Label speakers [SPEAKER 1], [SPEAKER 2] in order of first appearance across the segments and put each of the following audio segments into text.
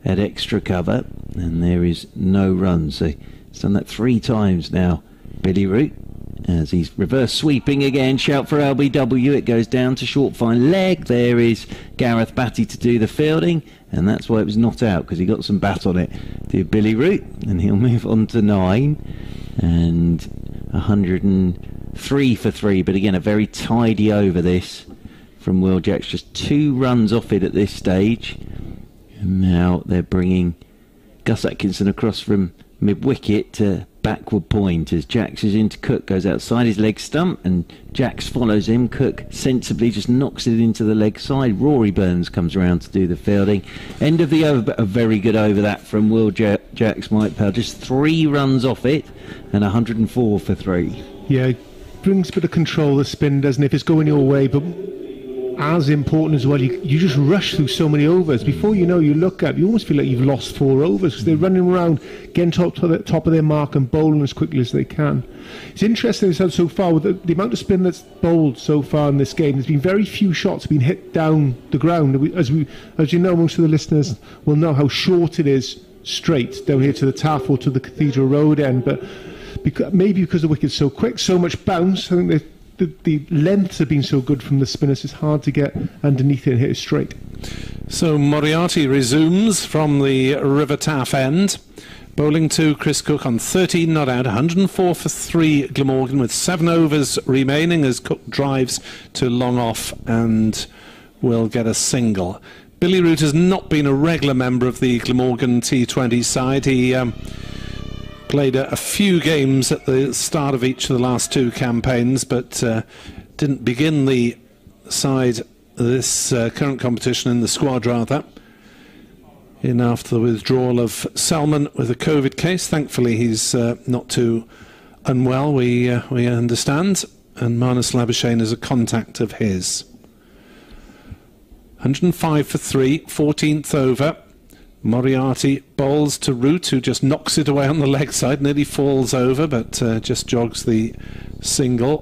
[SPEAKER 1] at extra cover, and there is no run. So he's done that 3 times now, Billy Root, as he's reverse sweeping again. Shout for LBW. It goes down to short fine leg. There is Gareth Batty to do the fielding, and that's why it was not out, because he got some bat on it to Billy Root, and he'll move on to 9 and 103 for 3. But again, a very tidy over this from Will Jacks, just 2 runs off it at this stage. And now they're bringing Gus Atkinson across from mid-wicket to backward point as Jacks is into Cook, goes outside his leg stump, and Jacks follows him. Cook sensibly just knocks it into the leg side. Rory Burns comes around to do the fielding. End of the over, but a very good over that from Will Jacks, Mike Powell. Just 3 runs off it and 104 for 3.
[SPEAKER 2] Yeah, brings a bit of control, the spin, doesn't it? If it's going your way, but as important as well, you just rush through so many overs. Before you know, you almost feel like you've lost 4 overs, because they're running around, getting top of their mark and bowling as quickly as they can. It's interesting so far with the amount of spin that's bowled so far in this game. There's been very few shots being hit down the ground. As you know, most of the listeners will know how short it is straight down here to the Taff or to the Cathedral Road end, but maybe because the wicket's so quick, so much bounce, I think the lengths have been so good from the spinners, it's hard to get underneath it and hit it straight.
[SPEAKER 3] So Moriarty resumes from the River Taff end, bowling to Chris Cook on 13 not out, 104 for 3 Glamorgan, with 7 overs remaining as Cook drives to long off and will get a single. Billy Root has not been a regular member of the Glamorgan T20 side. He played a few games at the start of each of the last 2 campaigns, but didn't begin the side this current competition, in the squad rather, in after the withdrawal of Selman with a COVID case. Thankfully he's not too unwell, we understand, and Marnus Labuschagne is a contact of his. 105 for 3, 14th over. Moriarty bowls to Root, who just knocks it away on the leg side, nearly falls over, but just jogs the single.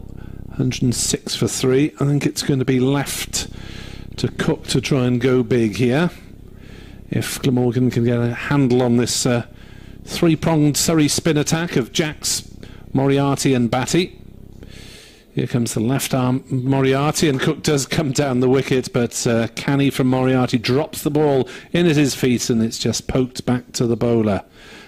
[SPEAKER 3] 106 for 3. I think it's going to be left to Cook to try and go big here. If Glamorgan can get a handle on this 3-pronged Surrey spin attack of Jacks, Moriarty and Batty. Here comes the left arm Moriarty, and Cook does come down the wicket, but canny from Moriarty drops the ball in at his feet, and it's just poked back to the bowler.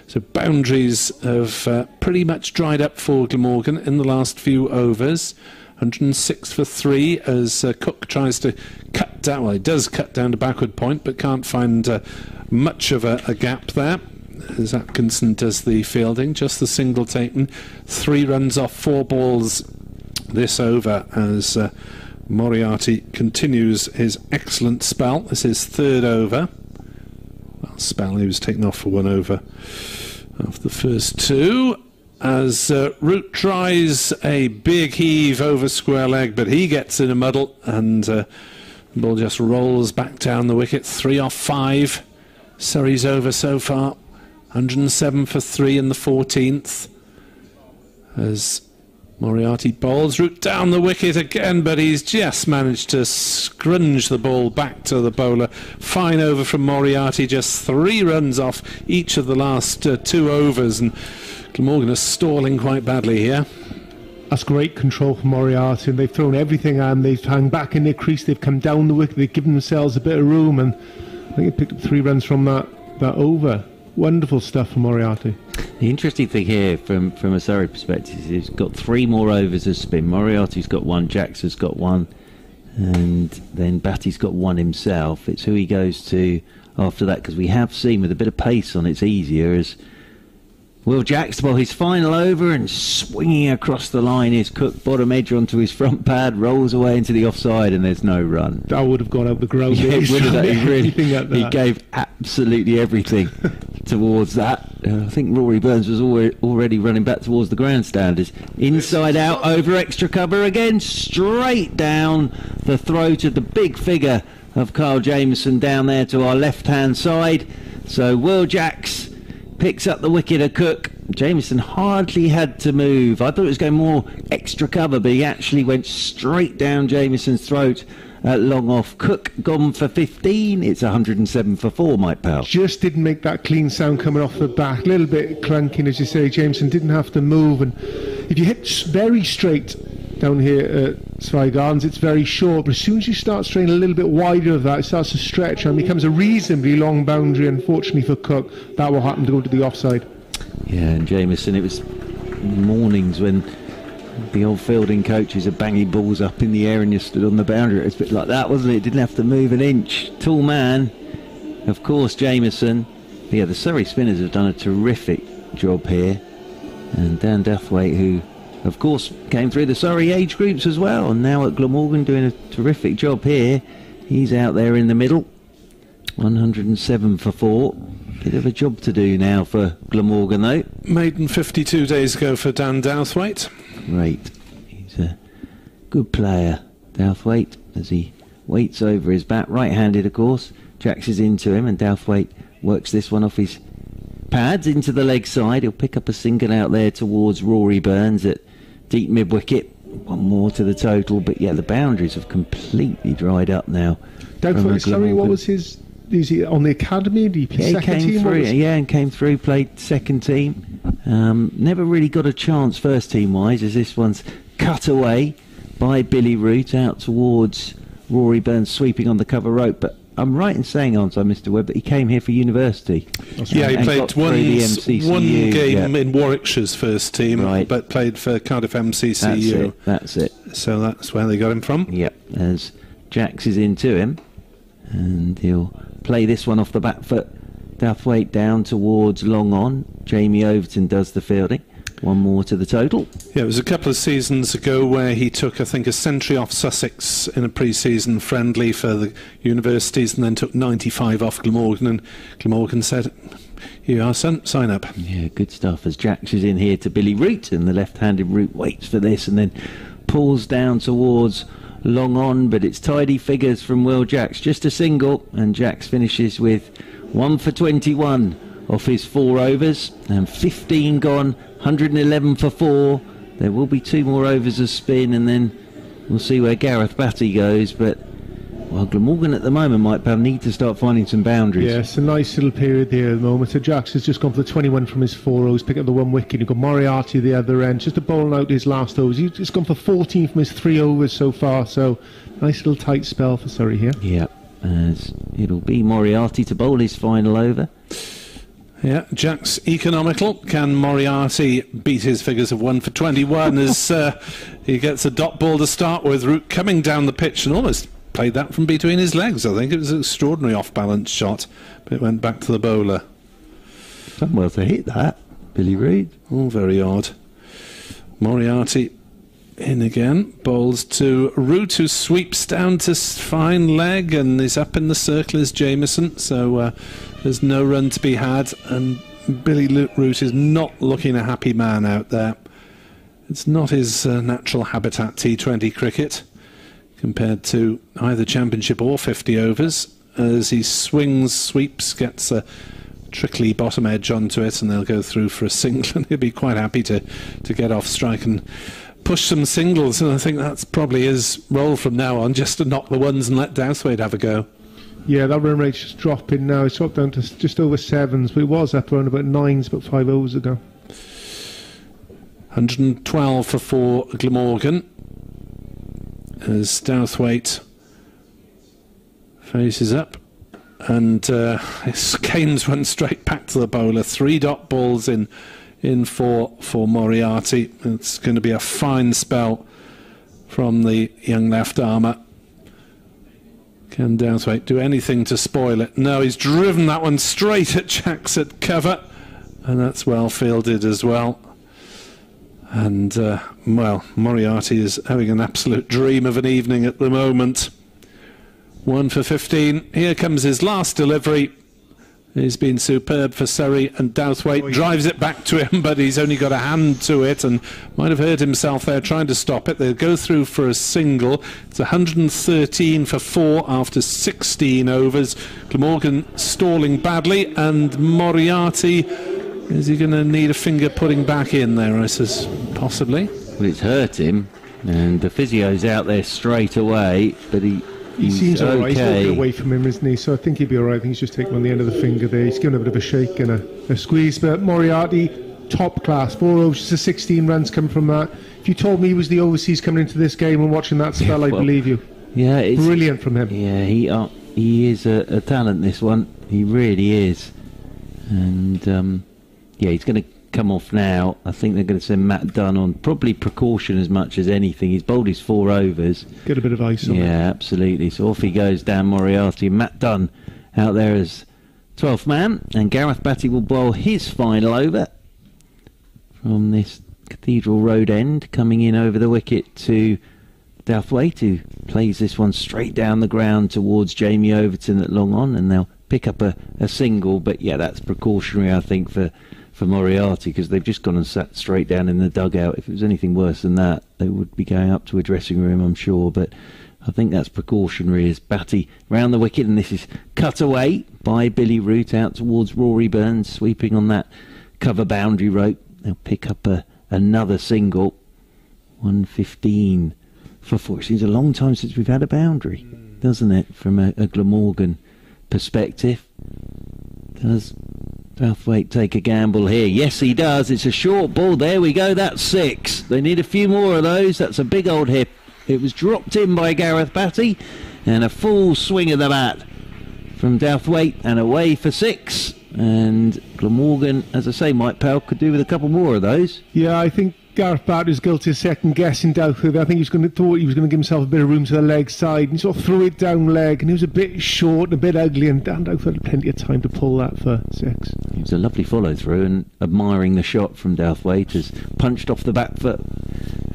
[SPEAKER 3] So boundaries have pretty much dried up for Glamorgan in the last few overs. 106 for 3 as Cook tries to cut down. Well, he does cut down to backward point, but can't find much of a gap there as Atkinson does the fielding. Just the single taken. 3 runs off 4 balls this over as Moriarty continues his excellent spell. This is 3rd over. Well, spell, he was taken off for 1 over after the first 2. As Root tries a big heave over square leg, but he gets in a muddle, and the ball just rolls back down the wicket. 3 off 5. Surrey's over so far. 107 for 3 in the 14th. As Moriarty bowls, Root down the wicket again, but he's just managed to scrunch the ball back to the bowler. Fine over from Moriarty, just 3 runs off each of the last 2 overs, and Glamorgan is stalling quite badly here.
[SPEAKER 2] That's great control from Moriarty, and they've thrown everything at him. They've hung back in their crease, they've come down the wicket, they've given themselves a bit of room, and I think they picked up 3 runs from that over. Wonderful stuff from Moriarty.
[SPEAKER 1] The interesting thing here from a Surrey perspective is he's got 3 more overs of spin. Moriarty's got 1, Jacks has got 1, and then Batty's got 1 himself. It's who he goes to after that, because we have seen with a bit of pace on it's easier, as Will Jacks bowl his final over, and swinging across the line is Cook, bottom edge onto his front pad, rolls away into the offside, and there's no run.
[SPEAKER 2] That would have gone out the ground.
[SPEAKER 1] Yeah, he gave absolutely everything towards that. I think Rory Burns was already running back towards the grandstanders. Inside out over extra cover again, straight down the throat of the big figure of Kyle Jamieson down there to our left hand side. So Will Jacks picks up the wicket of Cook. Jamieson hardly had to move. I thought it was going more extra cover, but he actually went straight down Jamieson's throat long off. Cook gone for 15. It's 107 for 4, Mike Powell.
[SPEAKER 2] Just didn't make that clean sound coming off the back. A little bit clunky, as you say. Jameson didn't have to move, and if you hit very straight down here at Surrey Gardens, it's very short, but as soon as you start straying a little bit wider of that, it starts to stretch and becomes a reasonably long boundary. Unfortunately for Cook, that will happen to go to the offside.
[SPEAKER 1] Yeah, and Jameson, it was mornings when the old fielding coaches are banging balls up in the air and you stood on the boundary. It was a bit like that, wasn't it? Didn't have to move an inch. Tall man, of course, Jameson. But yeah, the Surrey spinners have done a terrific job here. And Dan Duthwaite, who of course came through the Surrey age groups as well, and now at Glamorgan doing a terrific job here. He's out there in the middle. 107 for 4. Bit of a job to do now for Glamorgan though.
[SPEAKER 3] Maiden 52 days ago for Dan Douthwaite.
[SPEAKER 1] Great. He's a good player, Douthwaite, as he waits over his bat. Right-handed, of course. Jacks is into him, and Douthwaite works this one off his pads into the leg side. He'll pick up a single out there towards Rory Burns at deep mid-wicket. One more to the total, but yeah, the boundaries have completely dried up now.
[SPEAKER 2] Douthwaite, sorry, what was his... Is he on the academy? Did he play second team?
[SPEAKER 1] And came through, played second team. Never really got a chance first team wise, as this one's cut away by Billy Root out towards Rory Burns, sweeping on the cover rope. But I'm right in saying, aren't I, Mr. Webb, that he came here for university?
[SPEAKER 3] Yeah, he played one game in Warwickshire's first team, but played for Cardiff MCCU.
[SPEAKER 1] That's it.
[SPEAKER 3] So that's where they got him from.
[SPEAKER 1] Yep, as Jax is into him, and he'll play this one off the back foot. Douthwaite down towards long on. Jamie Overton does the fielding. One more to the total.
[SPEAKER 3] Yeah, it was a couple of seasons ago where he took, I think, a century off Sussex in a pre-season friendly for the universities, and then took 95 off Glamorgan, and Glamorgan said, "Here you are, son, sign up."
[SPEAKER 1] Yeah, good stuff. As Jacks is in here to Billy Root, and the left-handed Root waits for this and then pulls down towards long on, but it's tidy figures from Will Jacks. Just a single, and Jacks finishes with 1 for 21 off his 4 overs, and 15 gone, 111 for 4. There will be 2 more overs of spin, and then we'll see where Gareth Batty goes. But well, Glamorgan at the moment might need to start finding some boundaries.
[SPEAKER 2] Yeah, it's a nice little period there at the moment. So Jacks has just gone for the 21 from his 4 overs, pick up the 1 wicket. You've got Moriarty the other end, just a bowling out his last overs. He's just gone for 14 from his 3 overs so far, so nice little tight spell for Surrey here.
[SPEAKER 1] Yeah, as it'll be Moriarty to bowl his final over.
[SPEAKER 3] Yeah, Jack's economical. Can Moriarty beat his figures of 1 for 21 as he gets a dot ball to start with? Root coming down the pitch and almost played that from between his legs. I think it was an extraordinary off-balance shot, but it went back to the bowler.
[SPEAKER 1] Done well to hit that, Billy Reid.
[SPEAKER 3] Oh, very odd. Moriarty in again, bowls to Root, who sweeps down to fine leg and is up in the circle as Jameson, so there's no run to be had, and Billy Root is not looking a happy man out there. It's not his natural habitat, T20 cricket, compared to either Championship or 50 overs, as he swings, sweeps, gets a trickly bottom edge onto it, and they'll go through for a single, and he'll be quite happy to get off strike and push some singles, and I think that's probably his role from now on, just to knock the ones and let Douthwaite have a go.
[SPEAKER 2] Yeah, that run rate's just dropping now. It's dropped down to just over 7s, but it was up around about 9s about 5 overs ago.
[SPEAKER 3] 112 for 4 Glamorgan, as Douthwaite faces up, and Keynes runs straight back to the bowler. 3 dot balls in for Moriarty. It's going to be a fine spell from the young left armour. Can Douthwaite do anything to spoil it? No, he's driven that one straight at Jacks at cover, and that's well fielded as well. And well, Moriarty is having an absolute dream of an evening at the moment. 1 for 15. Here comes his last delivery. He's been superb for Surrey, and Douthwaite drives it back to him, but he's only got a hand to it and might have hurt himself there trying to stop it. They'll go through for a single. It's 113 for 4 after 16 overs. Glamorgan stalling badly, and Moriarty, is he going to need a finger putting back in there, I suppose? Possibly.
[SPEAKER 1] Well, it's hurt him, and the physio's out there straight away, but he
[SPEAKER 2] He seems all right. He's
[SPEAKER 1] okay.
[SPEAKER 2] walking away from him, isn't he? So I think he'll be all right. I think he's just taken on the end of the finger there. He's given a bit of a shake and a squeeze. But Moriarty, top class. 4 overs, just 16 runs come from that. If you told me he was the overseas coming into this game and watching that spell, I'd believe you.
[SPEAKER 1] Yeah, it's
[SPEAKER 2] brilliant from him.
[SPEAKER 1] Yeah, he is a talent, this one. He really is. And, yeah, he's going to come off now. I think they're going to send Matt Dunn on. Probably precaution as much as anything. He's bowled his 4 overs.
[SPEAKER 2] Get a bit of ice on him.
[SPEAKER 1] Yeah, absolutely. So off he goes, Dan Moriarty. Matt Dunn out there as 12th man. And Gareth Batty will bowl his final over from this Cathedral Road end, coming in over the wicket to Douthwaite, who plays this one straight down the ground towards Jamie Overton at long on, and they'll pick up a single. But yeah, that's precautionary, I think, for Moriarty, because they've just gone and sat straight down in the dugout. If it was anything worse than that, they would be going up to a dressing room, I'm sure. But I think that's precautionary as Batty round the wicket, and this is cut away by Billy Root out towards Rory Burns, sweeping on that cover boundary rope. They'll pick up another single. 115 for 4. It seems a long time since we've had a boundary, doesn't it, from a Glamorgan perspective. Does Douthwaite take a gamble here? Yes, he does. It's a short ball. There we go. That's 6. They need a few more of those. That's a big old hip. It was dropped in by Gareth Batty, and a full swing of the bat from Douthwaite, and away for 6. And Glamorgan, as I say, Mike Powell could do with a couple more of those.
[SPEAKER 2] Yeah, I think Gareth Batty's guilty of second guessing Douthwaite. I think he thought he was going to give himself a bit of room to the leg side, and he sort of threw it down leg, and he was a bit short and a bit ugly, and Dan Douthwaite had plenty of time to pull that for 6.
[SPEAKER 1] It was a lovely follow through, and admiring the shot from Douthwaite as punched off the back foot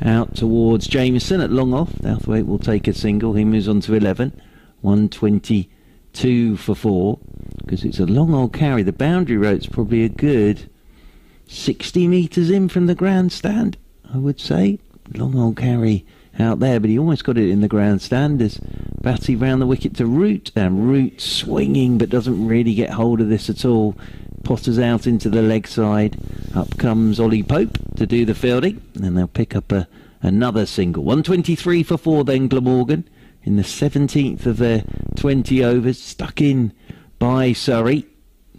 [SPEAKER 1] out towards Jamieson at long off. Douthwaite will take a single. He moves on to 11. 122 for 4, because it's a long old carry. The boundary rope's probably a good 60 metres in from the grandstand, I would say. Long old carry out there, but he almost got it in the grandstand as Batty round the wicket to Root, and Root swinging but doesn't really get hold of this at all. Potters out into the leg side. Up comes Ollie Pope to do the fielding, and they'll pick up another single. 123 for 4 then, Glamorgan, in the 17th of their 20 overs, stuck in by Surrey.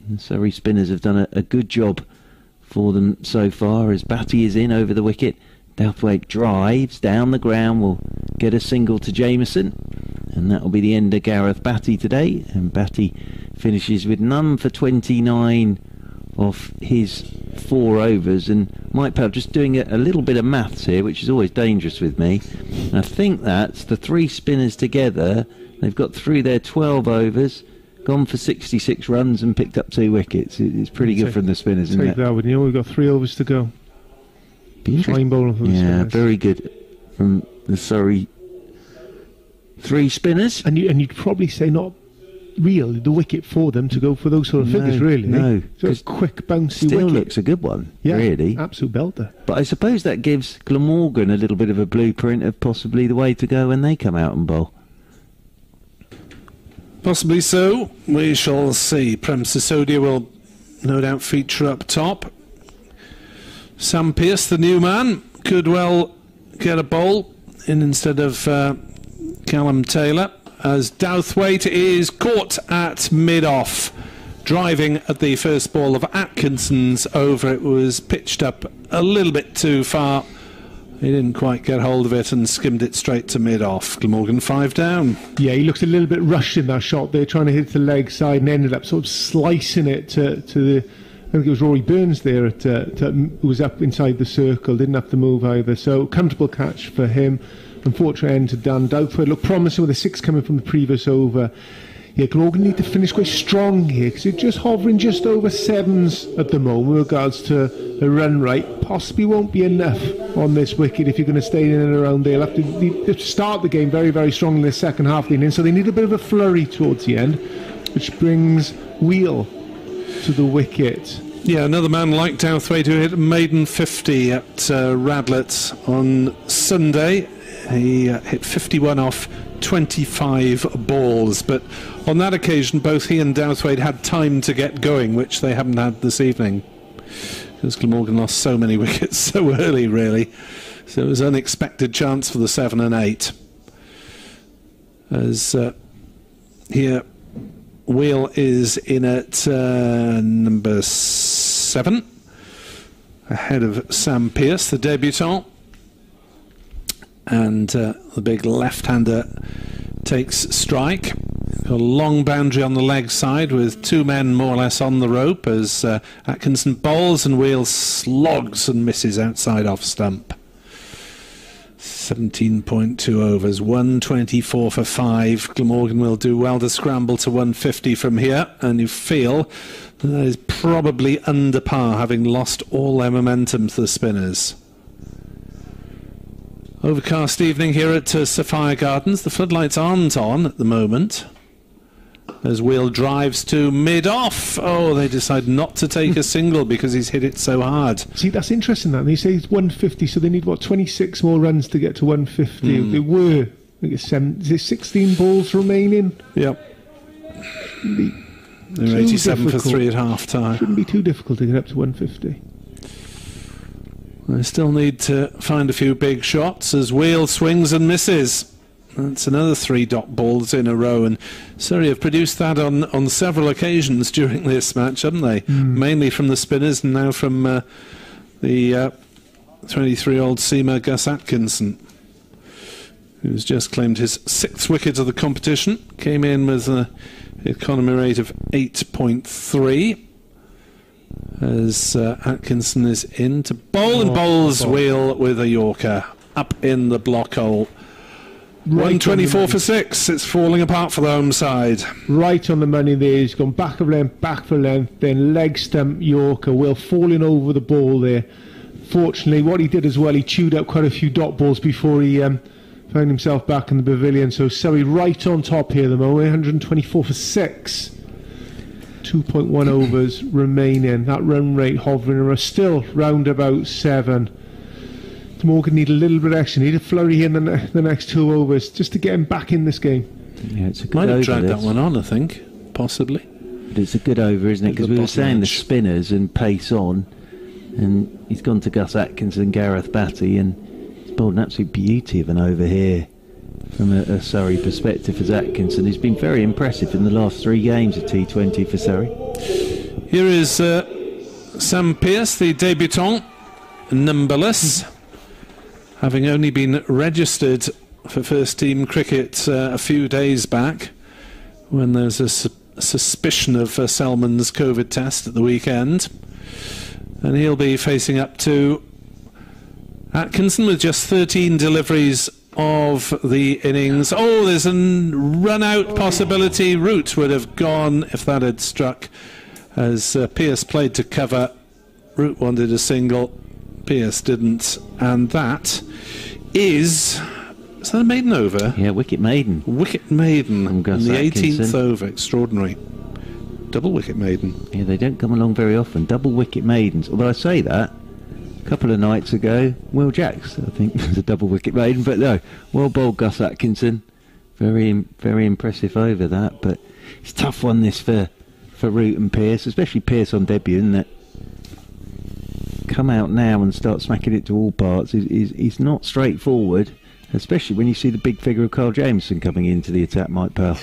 [SPEAKER 1] The Surrey spinners have done a good job for them so far as Batty is in over the wicket. Douthwaite drives down the ground, will get a single to Jamieson, and that will be the end of Gareth Batty today. And Batty finishes with none for 29 off his 4 overs. And Mike Powell just doing a little bit of maths here, which is always dangerous with me. And I think that's the 3 spinners together. They've got through their 12 overs, gone for 66 runs and picked up 2 wickets. It's pretty good from the spinners, isn't it?
[SPEAKER 2] Take that, wouldn't you? We've got 3 overs to go. Fine bowling from the spinners.
[SPEAKER 1] Very good from the Surrey 3 spinners.
[SPEAKER 2] And you'd probably say not real the wicket for them to go for those sort of figures, really.
[SPEAKER 1] No,
[SPEAKER 2] so a quick bouncy
[SPEAKER 1] still
[SPEAKER 2] wicket.
[SPEAKER 1] Looks a good one,
[SPEAKER 2] yeah,
[SPEAKER 1] really.
[SPEAKER 2] Absolute belter.
[SPEAKER 1] But I suppose that gives Glamorgan a little bit of a blueprint of possibly the way to go when they come out and bowl.
[SPEAKER 3] Possibly so. We shall see. Prem Sisodia will no doubt feature up top. Sam Pearce, the new man, could well get a bowl in instead of Callum Taylor, as Douthwaite is caught at mid-off, driving at the first ball of Atkinson's over. It was pitched up a little bit too far. He didn't quite get hold of it and skimmed it straight to mid-off. Glamorgan 5 down. Yeah,
[SPEAKER 2] he looked a little bit rushed in that shot there, trying to hit the leg side, and ended up sort of slicing it to the... I think it was Rory Burns there who was up inside the circle, didn't have to move either. So, comfortable catch for him. Unfortunate end to Dan Douthwaite. Looked promising with a 6 coming from the previous over. Yeah, Glamorgan need to finish quite strong here, because they're just hovering just over 7s at the moment with regards to the run rate. Possibly won't be enough on this wicket if you're going to stay in and around there. They'll have to start the game very, very strongly in the second half of the innings, so they need a bit of a flurry towards the end, which brings Wheel to the wicket.
[SPEAKER 3] Yeah, another man like Douthwaite who hit a maiden 50 at Radlett on Sunday. He hit 51 off 25 balls, but on that occasion both he and Douthwaite had time to get going, which they haven't had this evening, because Glamorgan lost so many wickets so early, really. So it was an unexpected chance for the 7 and 8. As here, Wheel is in at number 7, ahead of Sam Pearce, the debutant. And the big left-hander takes strike. Got a long boundary on the leg side with 2 men more or less on the rope as Atkinson bowls and Wheel slogs and misses outside off stump. 17.2 overs, 124 for 5. Glamorgan will do well to scramble to 150 from here, and you feel that is probably under par, having lost all their momentum to the spinners. Overcast evening here at Sapphire Gardens. The floodlights aren't on at the moment. As Wheel drives to mid-off. Oh, they decide not to take a single because he's hit it so hard.
[SPEAKER 2] See, that's interesting, that. They say it's 150, so they need, what, 26 more runs to get to 150. There were, I think it's 16 balls remaining?
[SPEAKER 3] Yep. They're 87 for 3 at half-time.
[SPEAKER 2] Shouldn't be too difficult to get up to 150.
[SPEAKER 3] They still need to find a few big shots as Wheel swings and misses. That's another 3 dot balls in a row, and Surrey have produced that on several occasions during this match, haven't they? Mainly from the spinners and now from the 23-year-old seamer Gus Atkinson, who's just claimed his 6th wicket of the competition. Came in with an economy rate of 8.3. As Atkinson is in to bowl and bowls Wheel with a Yorker up in the block hole. 124 for 6. It's falling apart for the home side.
[SPEAKER 2] Right on the money there. He's gone back of length, back for length, then leg stump Yorker. Will falling over the ball there. Fortunately, what he did as well, he chewed up quite a few dot balls before he found himself back in the pavilion. So Surrey right on top here, the moment. 124 for 6. 2.1 overs remaining. That run rate hovering around, still round about 7. Morgan need a little bit of action. Need a flurry in the next 2 overs just to get him back in this game.
[SPEAKER 1] Yeah, it's a good
[SPEAKER 3] Might have
[SPEAKER 1] over,
[SPEAKER 3] dragged that one on, I think, possibly.
[SPEAKER 1] But it's a good over, isn't it? Because we were saying the spinners and pace on, and he's gone to Gus Atkinson, Gareth Batty, and he's bowled an absolute beauty of an over here from a Surrey perspective as Atkinson. He's been very impressive in the last 3 games of T20 for Surrey.
[SPEAKER 3] Here is Sam Pearce, the debutant, numberless. Having only been registered for first team cricket a few days back when there's a suspicion of Selman's COVID test at the weekend. And he'll be facing up to Atkinson with just 13 deliveries of the innings. Oh, there's a run-out possibility. Root would have gone if that had struck as Pearce played to cover. Root wanted a single. Pearce didn't, and that is that a maiden over?
[SPEAKER 1] Yeah, wicket maiden.
[SPEAKER 3] Wicket maiden in the 18th
[SPEAKER 1] Atkinson.
[SPEAKER 3] over. Extraordinary. Double wicket maiden.
[SPEAKER 1] Yeah, they don't come along very often. Double wicket maidens. Although I say that, a couple of nights ago, Will Jacks, I think, was a double wicket maiden. But no, well bowled Gus Atkinson. Very, very impressive over that. But it's a tough one this for Root and Pearce, especially Pearce on debut, isn't it? Come out now and start smacking it to all parts is not straightforward, especially when you see the big figure of Carl Jameson coming into the attack, Mike Powell.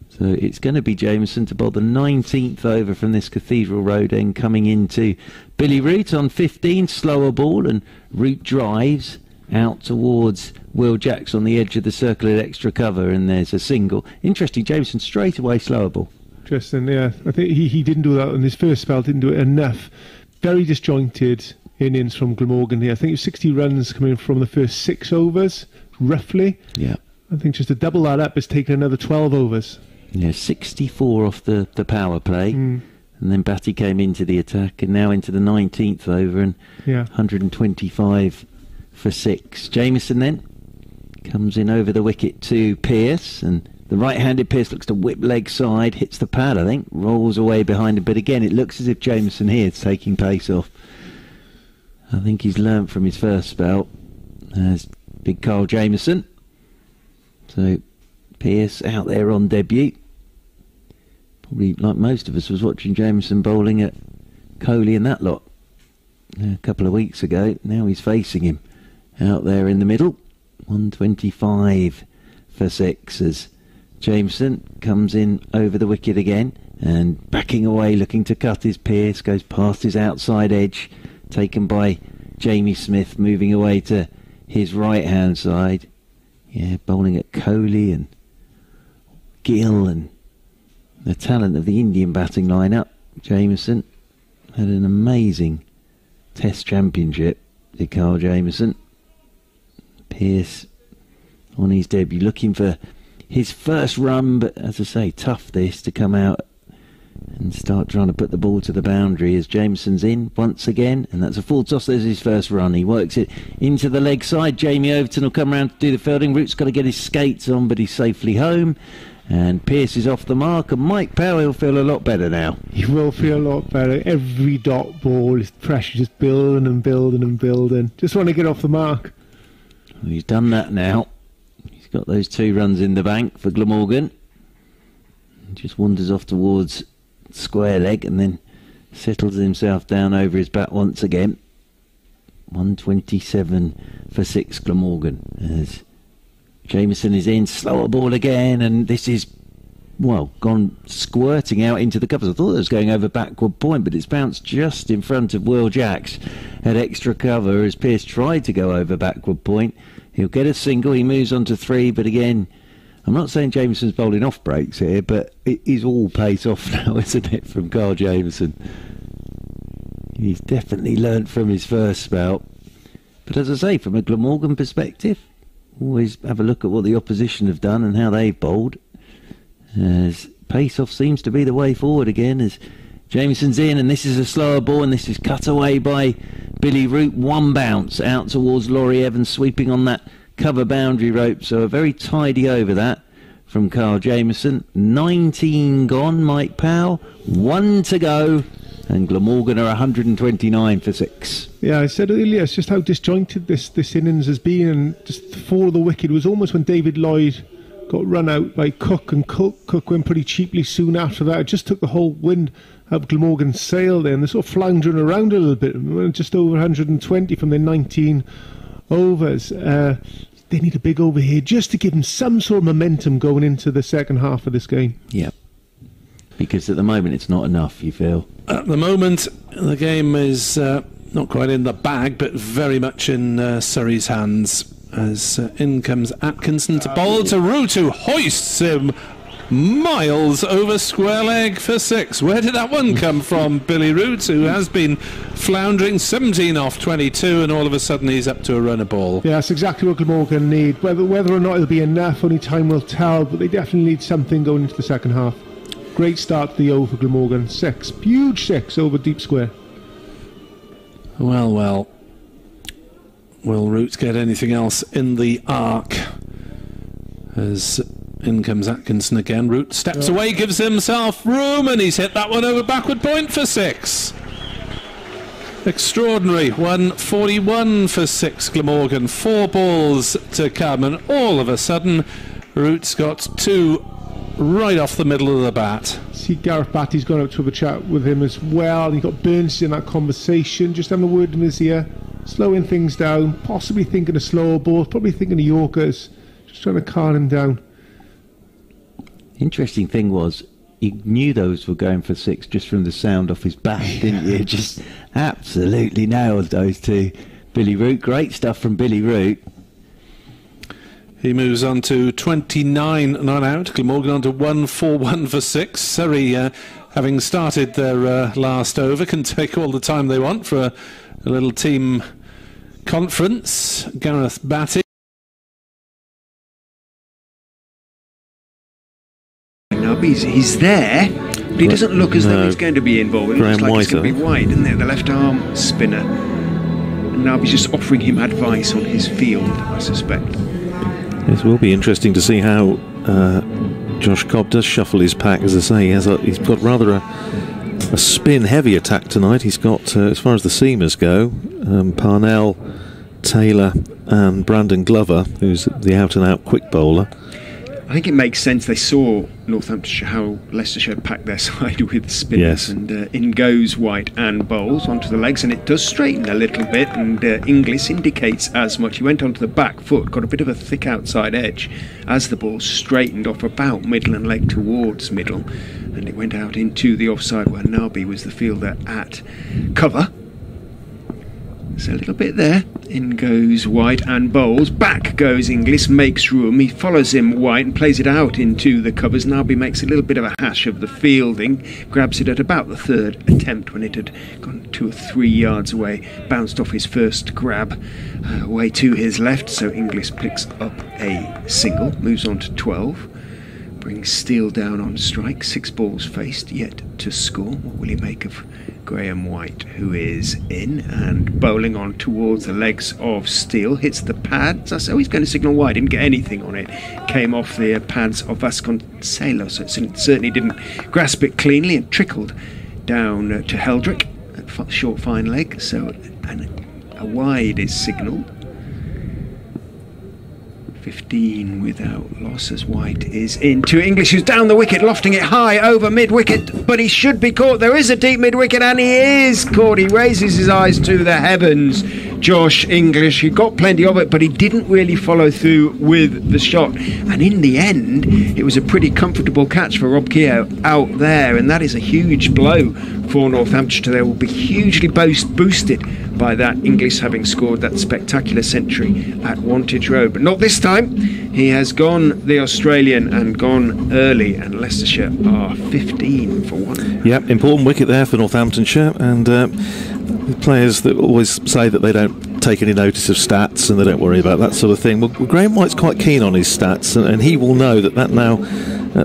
[SPEAKER 1] So it's going to be Jameson to bowl the 19th over from this Cathedral Road end, coming into Billy Root on 15, slower ball, and Root drives out towards Will Jacks on the edge of the circle at extra cover, and there's a single. Interesting, Jameson straight away slower ball.
[SPEAKER 2] Interesting, yeah. I think he didn't do that in his first spell, didn't do it enough. Very disjointed innings from Glamorgan here. I think it was 60 runs coming from the first 6 overs, roughly.
[SPEAKER 1] Yeah.
[SPEAKER 2] I think just to double that up, it's taken another 12 overs.
[SPEAKER 1] Yeah, 64 off the power play. And then Batty came into the attack, and now into the 19th over, and 125 for 6. Jameson then comes in over the wicket to Pearce, and the right-handed Pearce looks to whip leg side, hits the pad, I think, rolls away behind him. But again, it looks as if Jameson here is taking pace off. I think he's learnt from his first spell. There's big Carl Jameson. So Pearce out there on debut. Probably, like most of us, was watching Jameson bowling at Kohli and that lot a couple of weeks ago. Now he's facing him out there in the middle. 125 for 6 as Jameson comes in over the wicket again and backing away, looking to cut his Pearce, goes past his outside edge, taken by Jamie Smith, moving away to his right hand side. Yeah, bowling at Kohli and Gill and the talent of the Indian batting lineup. Jameson had an amazing Test Championship, did Carl Jameson. Pearce on his debut, looking for his first run, but as I say, tough this to come out and start trying to put the ball to the boundary as Jameson's in once again, and that's a full toss. There's his first run. He works it into the leg side. Jamie Overton will come around to do the fielding. Root's got to get his skates on, but he's safely home. And Pearce is off the mark, and Mike Powell will feel a lot better now.
[SPEAKER 2] He will feel a lot better. Every dot ball, his pressure just building and building and building. Just want to get off the mark.
[SPEAKER 1] Well, he's done that now. He's got those 2 runs in the bank for Glamorgan. Just wanders off towards square leg and then settles himself down over his bat once again. 127 for 6 Glamorgan as Jameson is in, slower ball again, and this is, well, gone squirting out into the covers. I thought it was going over backward point, but it's bounced just in front of Will Jacks at extra cover as Pearce tried to go over backward point. He'll get a single, he moves on to 3, but again, I'm not saying Jameson's bowling off breaks here, but it is all pace off now, isn't it, from Carl Jameson? He's definitely learnt from his first spout. But as I say, from a Glamorgan perspective, always have a look at what the opposition have done and how they've bowled. As pace off seems to be the way forward again as Jameson's in, and this is a slower ball, and this is cut away by Billy Root. 1 bounce out towards Laurie Evans, sweeping on that cover boundary rope. So a very tidy over that from Carl Jameson. 19 gone, Mike Powell. 1 to go. And Glamorgan are 129 for 6.
[SPEAKER 2] Yeah, I said earlier, it's just how disjointed this innings has been, and just for the wicket was almost when David Lloyd got run out by Cook, and Cook went pretty cheaply soon after that. It just took the whole wind out of Glamorgan's sail there, and they're sort of floundering around a little bit, just over 120 from their 19 overs. They need a big over here just to give them some sort of momentum going into the second half of this game.
[SPEAKER 1] Yep. Because at the moment it's not enough, you feel?
[SPEAKER 3] At the moment, the game is not quite in the bag, but very much in Surrey's hands. As in comes Atkinson to bowl to Root, who hoists him miles over square leg for 6. Where did that one come from? Billy Root, who has been floundering, 17 off 22, and all of a sudden he's up to a runner ball.
[SPEAKER 2] Yeah, that's exactly what Glamorgan need. Whether or not it'll be enough, only time will tell, but they definitely need something going into the second half. Great start to the over for Glamorgan. 6, huge 6 over deep square.
[SPEAKER 3] Well. Will Root get anything else in the arc? As in comes Atkinson again. Root steps away, gives himself room, and he's hit that one over backward point for 6. Extraordinary. 141 for 6 Glamorgan. 4 balls to come, and all of a sudden Root's got 2 right off the middle of the bat.
[SPEAKER 2] See, Gareth Batty's gone out to have a chat with him as well. He got Burns in that conversation, just having a word in his ear, slowing things down, possibly thinking of slower balls, probably thinking of Yorkers, just trying to calm him down.
[SPEAKER 1] Interesting thing was, you knew those were going for 6 just from the sound off his bat, didn't you? Just absolutely nailed those 2. Billy Root, great stuff from Billy Root.
[SPEAKER 3] He moves on to 29 not out. Glamorgan on to 141 for 6. Surrey, having started their last over, can take all the time they want for a little team conference. Gareth Batty.
[SPEAKER 4] Now he's there, but he doesn't look as though he's going to be involved. It looks like it's going to be wide, isn't it? The left arm spinner. And now he's just offering him advice on his field, I suspect.
[SPEAKER 5] It will be interesting to see how Josh Cobb does shuffle his pack. As I say, he's got rather a spin-heavy attack tonight. He's got, as far as the seamers go, Parnell, Taylor and Brandon Glover, who's the out-and-out quick bowler.
[SPEAKER 4] I think it makes sense. They saw Northamptonshire, how Leicestershire packed their side with spinners, and in goes White and bowls onto the legs, and it does straighten a little bit, and Inglis indicates as much. He went onto the back foot, got a bit of a thick outside edge as the ball straightened off about middle and leg towards middle, and it went out into the offside where Nabi was the fielder at cover. So a little bit there. In goes White and bowls. Back goes Inglis, makes room. He follows him White and plays it out into the covers. Nabi makes a little bit of a hash of the fielding. Grabs it at about the third attempt when it had gone 2 or 3 yards away. Bounced off his first grab away to his left. So Inglis picks up a single. Moves on to 12. Brings Steele down on strike. 6 balls faced, yet to score. What will he make of Graham White, who is in and bowling on towards the legs of Steele? Hits the pads. So he's going to signal wide. Didn't get anything on it. Came off the pads of Vasconcelos. So it certainly didn't grasp it cleanly and trickled down to Heldrick at short fine leg. So a wide is signalled. 15 without loss as White is into Inglis, who's down the wicket, lofting it high over mid-wicket, but he should be caught. There is a deep mid-wicket, and he is caught. He raises his eyes to the heavens. Josh Inglis, he got plenty of it, but he didn't really follow through with the shot. And in the end, it was a pretty comfortable catch for Rob Keogh out there, and that is a huge blow for Northamptonshire. They will be hugely boosted by that, Inglis having scored that spectacular century at Wantage Road. But not this time. He has gone the Australian and gone early, and Leicestershire are 15 for 1.
[SPEAKER 5] Yep, important wicket there for Northamptonshire, and the players that always say that they don't take any notice of stats and they don't worry about that sort of thing. Well, Graham White's quite keen on his stats, and he will know that now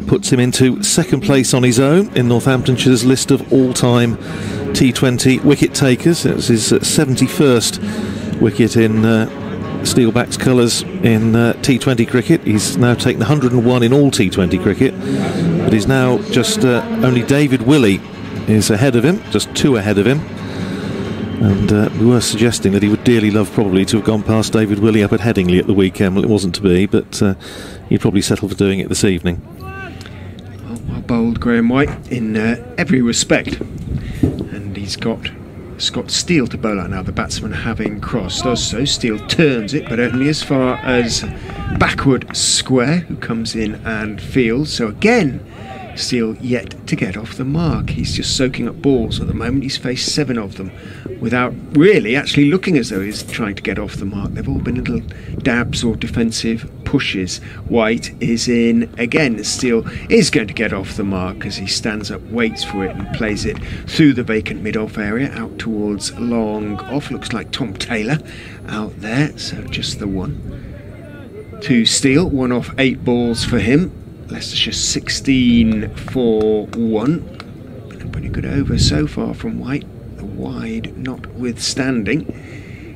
[SPEAKER 5] puts him into second place on his own in Northamptonshire's list of all-time T20 wicket takers. It was his 71st wicket in Steelback's colours in T20 cricket. He's now taken 101 in all T20 cricket, but he's now just only David Willey is ahead of him, just 2 ahead of him. And we were suggesting that he would dearly love probably to have gone past David Willey up at Headingley at the weekend. Well, it wasn't to be, but he'd probably settle for doing it this evening.
[SPEAKER 4] Well bowled Graham White in every respect, and he's got Scott Steele to bowl out now, the batsman having crossed. Does so. Steele turns it, but only as far as backward square, who comes in and fields. So again, Steele yet to get off the mark. He's just soaking up balls at the moment. He's faced 7 of them without really actually looking as though he's trying to get off the mark. They've all been little dabs or defensive pushes. White is in again. Steele is going to get off the mark as he stands up, waits for it and plays it through the vacant mid-off area out towards long off. Looks like Tom Taylor out there. So just the one to Steele. 1 off 8 balls for him. Leicestershire 16 for 1. Been a pretty good over so far from White. The wide notwithstanding.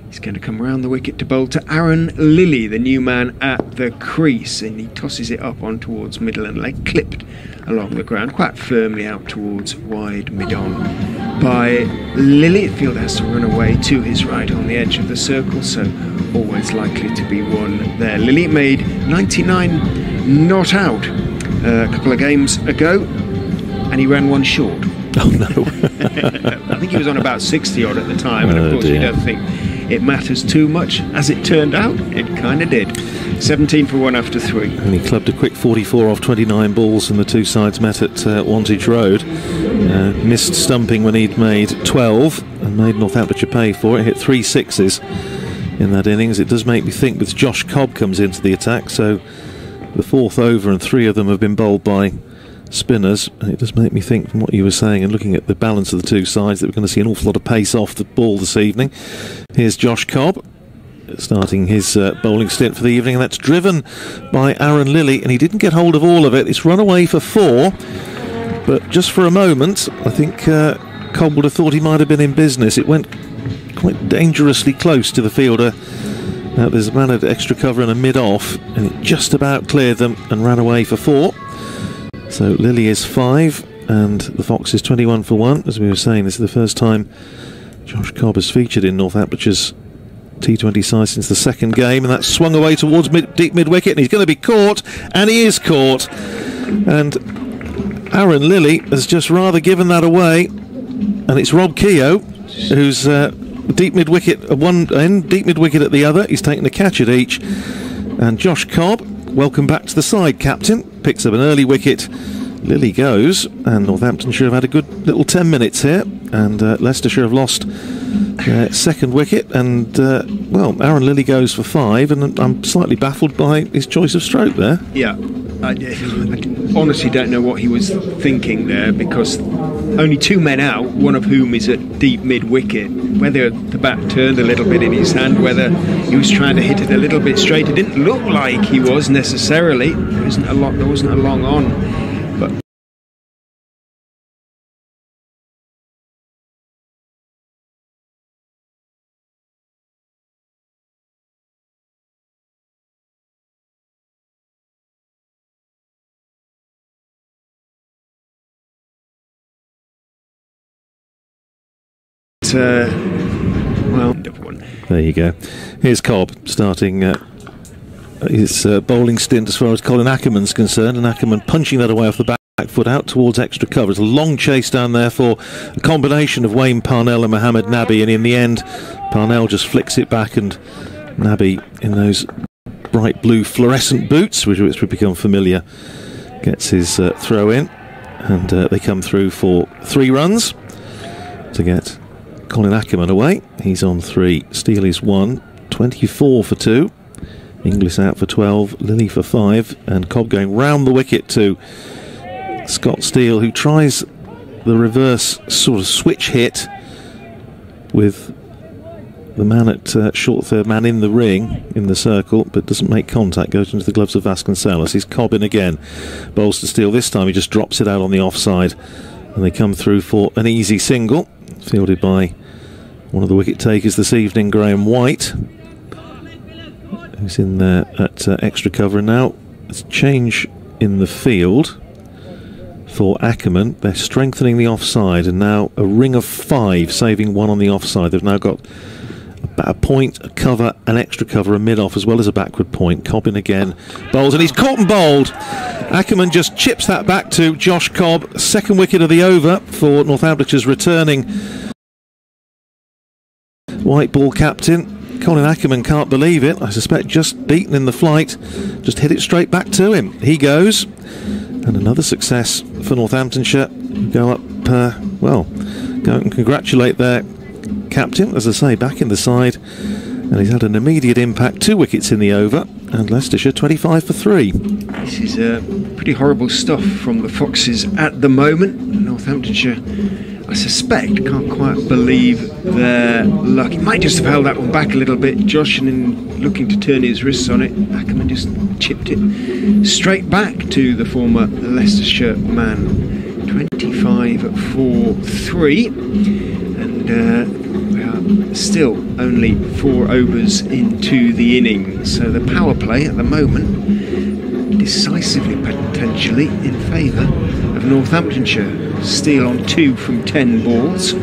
[SPEAKER 4] He's going to come round the wicket to bowl to Aaron Lilly, the new man at the crease, and he tosses it up on towards middle and leg, clipped along the ground quite firmly out towards wide mid-on by Lilly. The field has to run away to his right on the edge of the circle, so always likely to be one there. Lilly made 99 not out a couple of games ago, and he ran 1 short.
[SPEAKER 5] Oh no.
[SPEAKER 4] I think he was on about 60 odd at the time, and of course we don't think it matters too much. As it turned out, it kind of did. 17 for 1 after 3.
[SPEAKER 5] And he clubbed a quick 44 off 29 balls, and the two sides met at Wantage Road. Missed stumping when he'd made 12 and made Northamptonshire pay for it. Hit 3 sixes in that innings. It does make me think with Josh Cobb comes into the attack, so the 4th over and 3 of them have been bowled by spinners. It does make me think from what you were saying and looking at the balance of the two sides that we're going to see an awful lot of pace off the ball this evening. Here's Josh Cobb starting his bowling stint for the evening, and that's driven by Aaron Lilly, and he didn't get hold of all of it. It's run away for 4, but just for a moment I think Cobb would have thought he might have been in business. It went quite dangerously close to the fielder. There's a man at extra cover and a mid-off, and it just about cleared them and ran away for 4. So Lilly is 5 and the Fox is 21 for 1. As we were saying, this is the first time Josh Cobb has featured in Northamptonshire's T20 side since the second game, and that's swung away towards deep mid-wicket, and he's going to be caught, and he is caught. And Aaron Lilly has just rather given that away, and it's Rob Keogh who's deep mid-wicket at one end, deep mid-wicket at the other. He's taken a catch at each. And Josh Cobb, welcome back to the side, captain, picks up an early wicket. Lilly goes, and Northamptonshire have had a good little 10 minutes here, and Leicestershire have lost second wicket, and well, Aaron Lilly goes for 5, and I'm slightly baffled by his choice of stroke there.
[SPEAKER 4] Yeah, I honestly don't know what he was thinking there, because only 2 men out, one of whom is at deep mid-wicket. Whether the bat turned a little bit in his hand, whether he was trying to hit it a little bit straight, it didn't look like he was necessarily. There wasn't a long on. But well,
[SPEAKER 5] there you go. Here's Cobb starting his bowling stint as far as Colin Ackerman's concerned, and Ackerman punching that away off the back foot out towards extra cover. It's a long chase down there for a combination of Wayne Parnell and Mohammed Nabi, and in the end Parnell just flicks it back, and Nabi, in those bright blue fluorescent boots which would become familiar, gets his throw in, and they come through for 3 runs to get Colin Ackerman away. He's on 3. Steele is 1. 24 for 2. Inglis out for 12. Lilly for 5. And Cobb going round the wicket to Scott Steele, who tries the reverse sort of switch hit with the man at short third, man in the ring, in the circle, but doesn't make contact, goes into the gloves of Vasconcelos. He's Cobb in again. Bowls to Steele. This time he just drops it out on the offside, and they come through for an easy single, fielded by one of the wicket takers this evening, Graham White, who's in there at extra cover. And now it's a change in the field for Ackerman. They're strengthening the offside, and now a ring of 5, saving 1 on the offside. They've now got about a point, a cover, an extra cover, a mid-off, as well as a backward point. Cobb in again, bowls, and he's caught and bowled. Ackerman just chips that back to Josh Cobb. Second wicket of the over for Northamptonshire's returning white ball captain. Colin Ackerman can't believe it. I suspect just beaten in the flight, just hit it straight back to him. He goes, and another success for Northamptonshire. Go up, well, go and congratulate their captain, as I say, back in the side, and he's had an immediate impact. 2 wickets in the over, and Leicestershire 25 for 3.
[SPEAKER 4] This is pretty horrible stuff from the Foxes at the moment. Northamptonshire, I suspect, can't quite believe their luck. He might just have held that one back a little bit, Josh, and in looking to turn his wrists on it, Ackerman just chipped it straight back to the former Leicestershire man. 25 for 3, and we are still only 4 overs into the innings, so the power play at the moment decisively potentially in favour of Northamptonshire. Steele on 2 from 10 balls.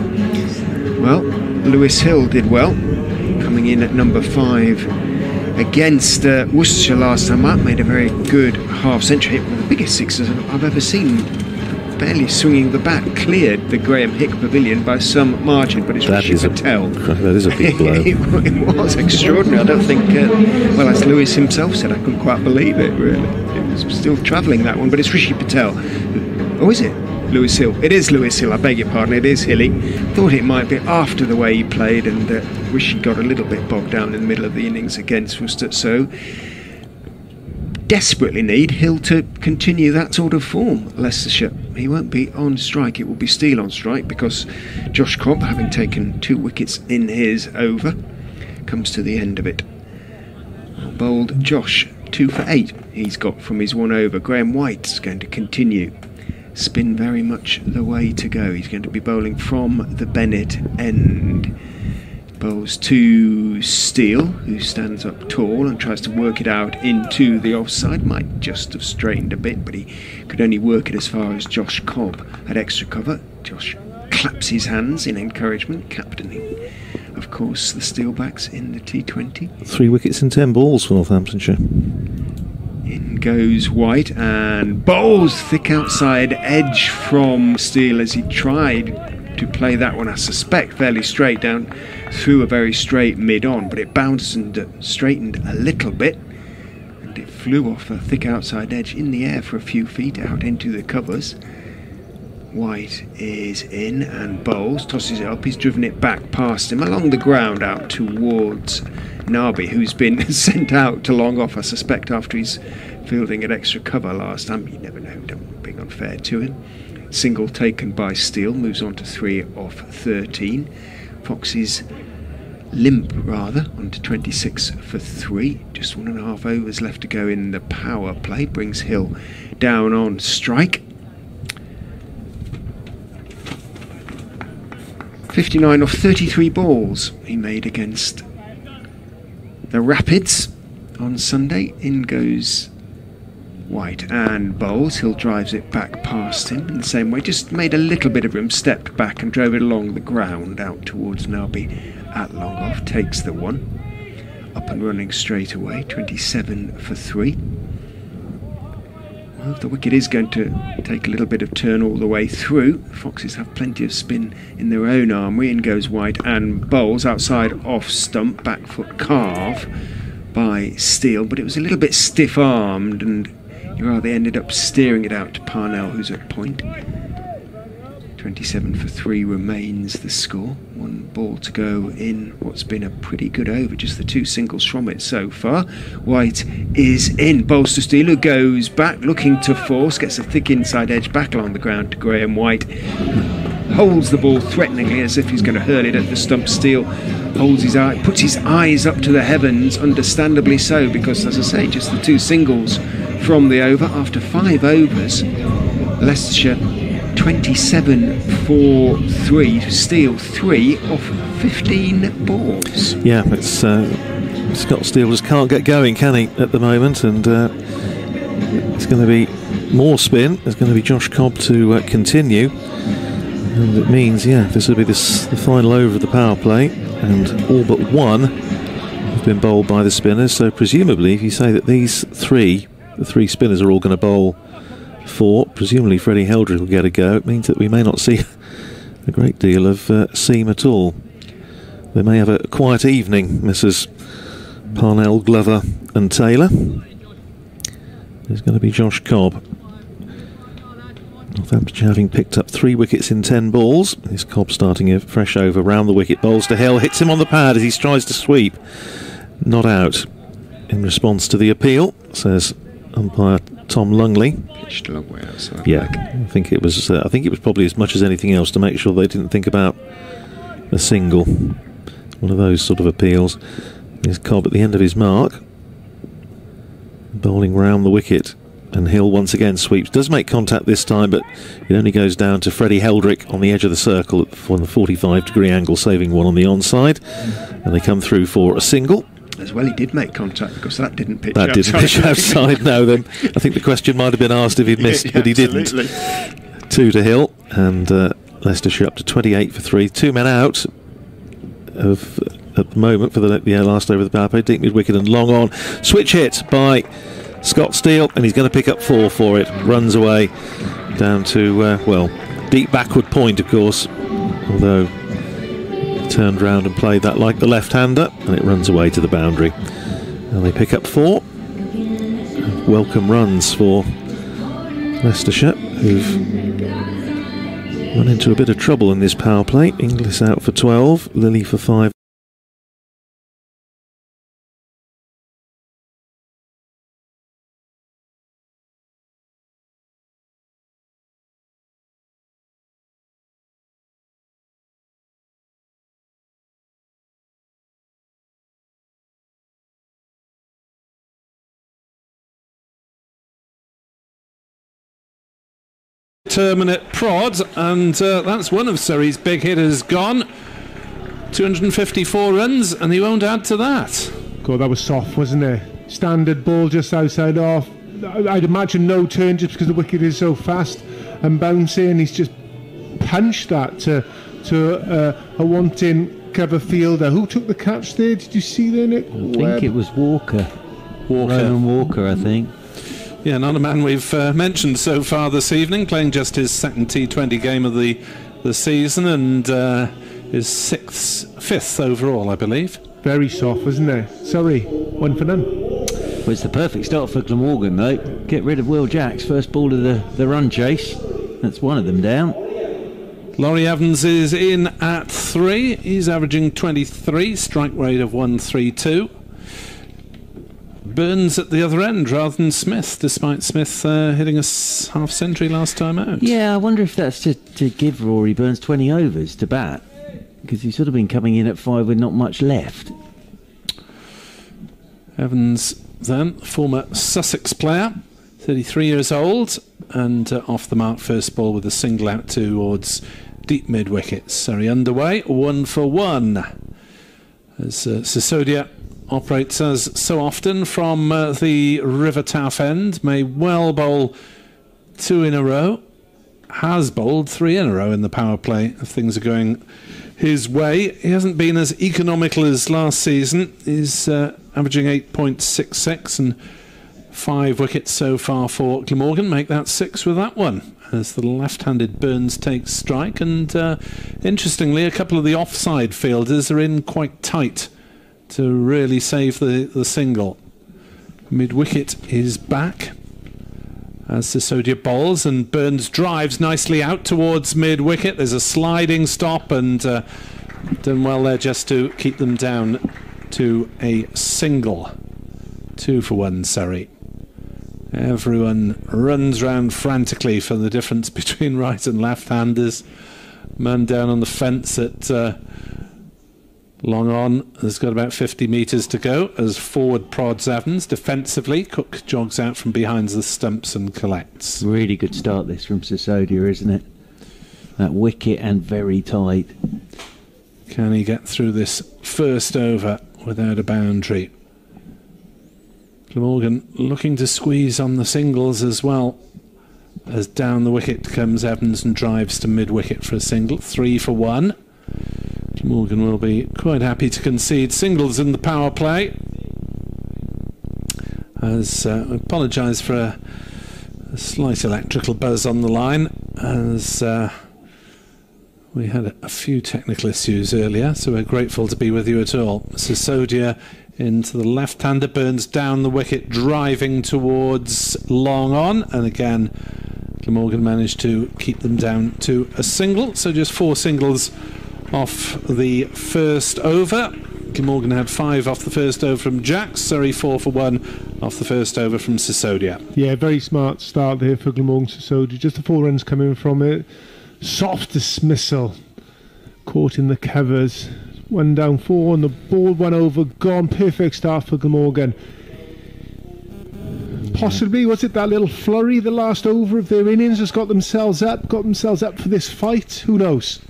[SPEAKER 4] Well, Lewis Hill did well, coming in at number 5 against Worcestershire last time out. Made a very good half century, hit one of the biggest sixes I've ever seen. Barely swinging the bat, cleared the Graham Hick Pavilion by some margin, but it's Rishi Patel.
[SPEAKER 5] That is a big blow.
[SPEAKER 4] It was extraordinary. I don't think, well, as Lewis himself said, I couldn't quite believe it, really. It was still travelling, that one, but it's Rishi Patel. Oh, is it? Lewis Hill. It is Lewis Hill, I beg your pardon, it is Hilly. Thought it might be after the way he played, and Rishi got a little bit bogged down in the middle of the innings against Worcester, so desperately need Hill to continue that sort of form. Leicestershire, he won't be on strike, it will be Steele on strike, because Josh Cobb, having taken 2 wickets in his over, comes to the end of it. Bowled Josh, 2 for 8 he's got from his 1 over. Graham White's going to continue. Spin very much the way to go. He's going to be bowling from the Bennett end. Bowls to Steele, who stands up tall and tries to work it out into the offside. Might just have strained a bit, but he could only work it as far as Josh Cobb at extra cover. Josh claps his hands in encouragement, captaining of course, the Steelbacks in the T20.
[SPEAKER 5] 3 wickets in 10 balls for Northamptonshire.
[SPEAKER 4] In goes White and bowls thick outside edge from Steele as he tried to play that one, I suspect, fairly straight down through a very straight mid-on, but it bounced and straightened a little bit, and it flew off a thick outside edge in the air for a few feet out into the covers. White is in and bowls, tosses it up. He's driven it back past him along the ground out towards Narby, who's been sent out to long off, I suspect, after he's fielding at extra cover last time. You never know, don't be unfair to him. Single taken by Steele, moves on to 3 off 13. Fox's limp rather onto 26 for 3. Just 1.5 overs left to go in the power play. Brings Hill down on strike. 59 off 33 balls he made against the Rapids on Sunday. In goes White and bowls. Hill drives it back past him in the same way, just made a little bit of room, stepped back and drove it along the ground out towards Narby at long off. Takes the one, up and running straight away. 27 for 3. Well, the wicket is going to take a little bit of turn all the way through. Foxes have plenty of spin in their own armoury. In goes White and bowls outside off stump, back foot carve by Steele, but it was a little bit stiff-armed and he rather ended up steering it out to Parnell, who's at point. 27 for 3 remains the score. 1 ball to go in what's been a pretty good over. Just the 2 singles from it so far. White is in. Bowls to Steele, who goes back, looking to force. Gets a thick inside edge back along the ground to Graham White. Holds the ball threateningly as if he's going to hurl it at the stump. Steele holds his eye, puts his eyes up to the heavens, understandably so, because, as I say, just the 2 singles from the over. After 5 overs, Leicestershire 27 for 3, Steele 3 off 15 balls.
[SPEAKER 5] Yeah, it's Scott Steele just can't get going, can he, at the moment? And it's going to be more spin. There's going to be Josh Cobb to continue, and it means, yeah, this will be the final over of the power play, and all but 1 have been bowled by the spinners. So presumably, if you say that the 3 spinners are all going to bowl 4, presumably Freddie Heldrick will get a go. It means that we may not see a great deal of seam at all. They may have a quiet evening, Mrs. Parnell, Glover and Taylor. There's going to be Josh Cobb. Northamptonshire having picked up 3 wickets in 10 balls. This Cobb starting a fresh over round the wicket. Bowls to Hill, hits him on the pad as he tries to sweep. Not out in response to the appeal, says umpire Tom Lungley.
[SPEAKER 4] Pitched a long way outside.
[SPEAKER 5] Yeah, I think it was probably as much as anything else to make sure they didn't think about a single. One of those sort of appeals. There's Cobb at the end of his mark, bowling round the wicket, and Hill once again sweeps. Does make contact this time, but it only goes down to Freddie Heldrick on the edge of the circle from the 45-degree angle, saving one on the onside, and they come through for a single.
[SPEAKER 4] As well, he did make contact, because that didn't pitch
[SPEAKER 5] outside. That didn't pitch outside, no. Then I think the question might have been asked if he'd missed,
[SPEAKER 4] yeah,
[SPEAKER 5] but he didn't. 2 to Hill, and Leicestershire up to 28 for 3. 2 men out at the moment for the last over of the power play. Deep mid wicket and long on. Switch hit by Scott Steele, and he's going to pick up 4 for it. Runs away down to, deep backward point, of course, although turned round and played that like the left-hander, and it runs away to the boundary. And they pick up 4. Welcome runs for Leicestershire, who've run into a bit of trouble in this power play. Inglis out for 12, Lilly for 5.
[SPEAKER 3] Terminate prod, and that's one of Surrey's big hitters gone. 254 runs, and he won't add to that.
[SPEAKER 2] God, that was soft, wasn't it? Standard ball just outside off. I'd imagine no turn just because the wicket is so fast and bouncing. He's just punched that to a wanting cover fielder. Who took the catch there? Did you see there, Nick?
[SPEAKER 1] I think it was Walker. Roman Walker, I think.
[SPEAKER 3] Yeah, another man we've mentioned so far this evening, playing just his second T20 game of the season, and his fifth overall, I believe.
[SPEAKER 2] Very soft, isn't it? Surrey, 1 for none.
[SPEAKER 1] Well, it's the perfect start for Glamorgan, though. Get rid of Will Jacks, first ball of the run chase. That's one of them down.
[SPEAKER 3] Laurie Evans is in at 3. He's averaging 23, strike rate of 132. Burns at the other end rather than Smith, despite Smith hitting a half century last time out.
[SPEAKER 1] Yeah, I wonder if that's to give Rory Burns 20 overs to bat, because he's sort of been coming in at 5 with not much left. Evans,
[SPEAKER 3] then, former Sussex player, 33 years old, and off the mark first ball with a single out towards deep mid-wicket. Surrey underway, 1 for 1. As Sisodia operates as so often from the River Taff end, may well bowl 2 in a row, has bowled 3 in a row in the power play if things are going his way. He hasn't been as economical as last season. He's averaging 8.66 and 5 wickets so far for Glamorgan. Make that 6 with that one, as the left-handed Burns takes strike. And interestingly, a couple of the offside fielders are in quite tight to really save the single. Mid-wicket is back as Sisodia bowls, and Burns drives nicely out towards mid-wicket. There's a sliding stop, and done well there just to keep them down to a single. 2 for 1, Surrey. Everyone runs round frantically for the difference between right and left-handers. Man down on the fence at long on has got about 50 metres to go as forward prods Evans. Defensively, Cook jogs out from behind the stumps and collects.
[SPEAKER 1] Really good start this from Sisodia, isn't it? That wicket and very tight.
[SPEAKER 3] Can he get through this first over without a boundary? Glamorgan looking to squeeze on the singles as well, as down the wicket comes Evans and drives to mid-wicket for a single. 3 for 1. Glamorgan will be quite happy to concede singles in the power play. As I apologise for a slight electrical buzz on the line, as we had a few technical issues earlier, so we're grateful to be with you at all. Sisodia into the left-hander, Burns down the wicket, driving towards long on, and again Glamorgan managed to keep them down to a single, so just 4 singles off the first over. Glamorgan had 5 off the first over from Jacks. Surrey 4 for 1 off the first over from Sisodia.
[SPEAKER 2] Yeah, very smart start there for Glamorgan Sisodia. Just the 4 runs coming from it. Soft dismissal. Caught in the covers. 1 down, 4 on the ball, 1 over, gone. Perfect start for Glamorgan. Possibly, was it that little flurry, the last over of their innings, has got themselves up for this fight? Who knows?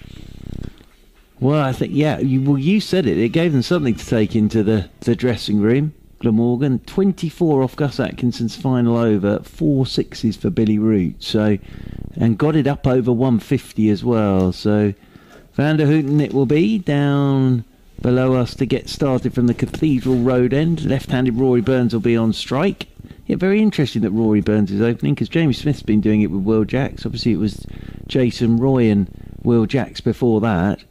[SPEAKER 1] Well, I think, yeah, you said it. It gave them something to take into the dressing room. Glamorgan, 24 off Gus Atkinson's final over, 4 sixes for Billy Root, so, and got it up over 150 as well. So Van der Houten it will be, down below us to get started from the Cathedral Road end. Left-handed Rory Burns will be on strike. Yeah, very interesting that Rory Burns is opening, because Jamie Smith's been doing it with Will Jacks. Obviously it was Jason Roy and Will Jacks before that.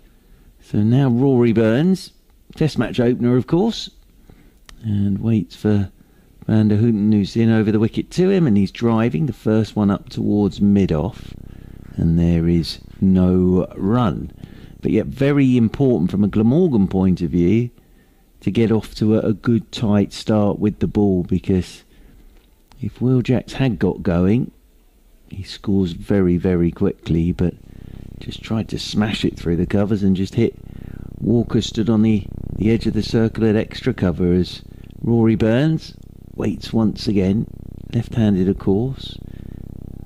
[SPEAKER 1] So now Rory Burns, test match opener of course, and waits for Van der Houten, who's in over the wicket to him, and he's driving the first one up towards mid-off, and there is no run. But yet very important from a Glamorgan point of view to get off to a good tight start with the ball, because if Will Jacks had got going, he scores very, very quickly, but just tried to smash it through the covers and just hit. Walker stood on the edge of the circle at extra cover as Rory Burns waits once again, left-handed of course.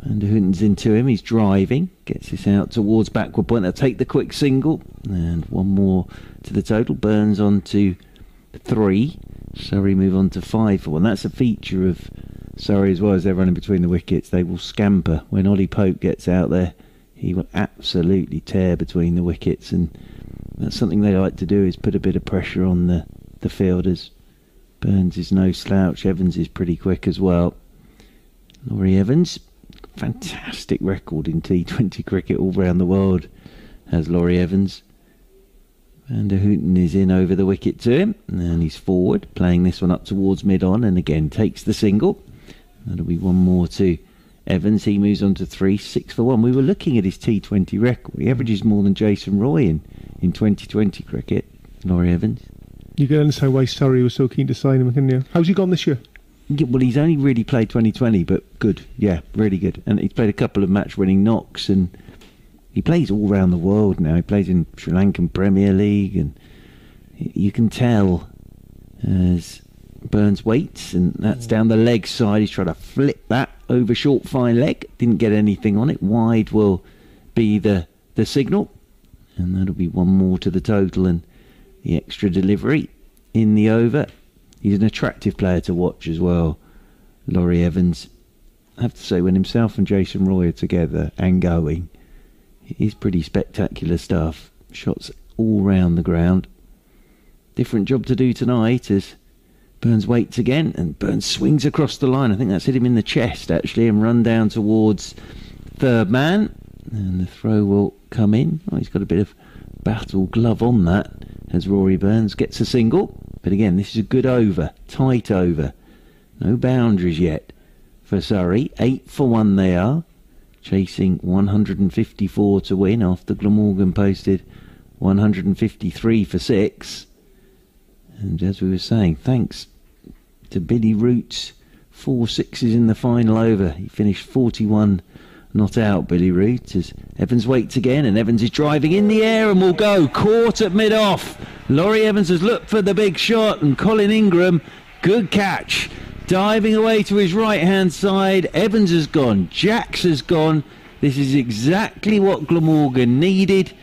[SPEAKER 1] Van der Houten's into him, he's driving, gets this out towards backward point. They'll take the quick single, and 1 more to the total. Burns on to 3. Surrey move on to 5 for 1. That's a feature of Surrey as well, as they're running between the wickets. They will scamper when Ollie Pope gets out there. He will absolutely tear between the wickets, and that's something they like to do, is put a bit of pressure on the fielders. Burns is no slouch. Evans is pretty quick as well. Laurie Evans, fantastic record in T20 cricket all around the world, has Laurie Evans. Van der Houten is in over the wicket to him, and he's forward, playing this one up towards mid-on, and again takes the single. That'll be one more to Evans. He moves on to 3, 6 for 1. We were looking at his T20 record. He averages more than Jason Roy in 2020 cricket, Laurie Evans.
[SPEAKER 2] You can understand why Surrey was so keen to sign him, can you? How's he gone this year?
[SPEAKER 1] Yeah, well, he's only really played 2020, but good. Yeah, really good. And he's played a couple of match-winning knocks, and he plays all around the world now. He plays in Sri Lankan Premier League, and you can tell as Burns waits, and that's down the leg side. He's trying to flip that over short fine leg. Didn't get anything on it. Wide will be the signal, and that'll be one more to the total, and the extra delivery in the over. He's an attractive player to watch as well, Laurie Evans. I have to say, when himself and Jason Roy are together and going, it's pretty spectacular stuff. Shots all round the ground. Different job to do tonight as Burns waits again, and Burns swings across the line. I think that's hit him in the chest, actually, and run down towards third man. And the throw will come in. Oh, he's got a bit of battle glove on that as Rory Burns gets a single. But again, this is a good over, tight over. No boundaries yet for Surrey. 8 for 1 they are, chasing 154 to win after Glamorgan posted 153 for 6. And as we were saying, thanks to Billy Root's 4 sixes in the final over. He finished 41 not out, Billy Root, as Evans waits again, and Evans is driving in the air and will go. Caught at mid-off. Laurie Evans has looked for the big shot, and Colin Ingram, good catch. Diving away to his right-hand side. Evans has gone. Jacks has gone. This is exactly what Glamorgan needed.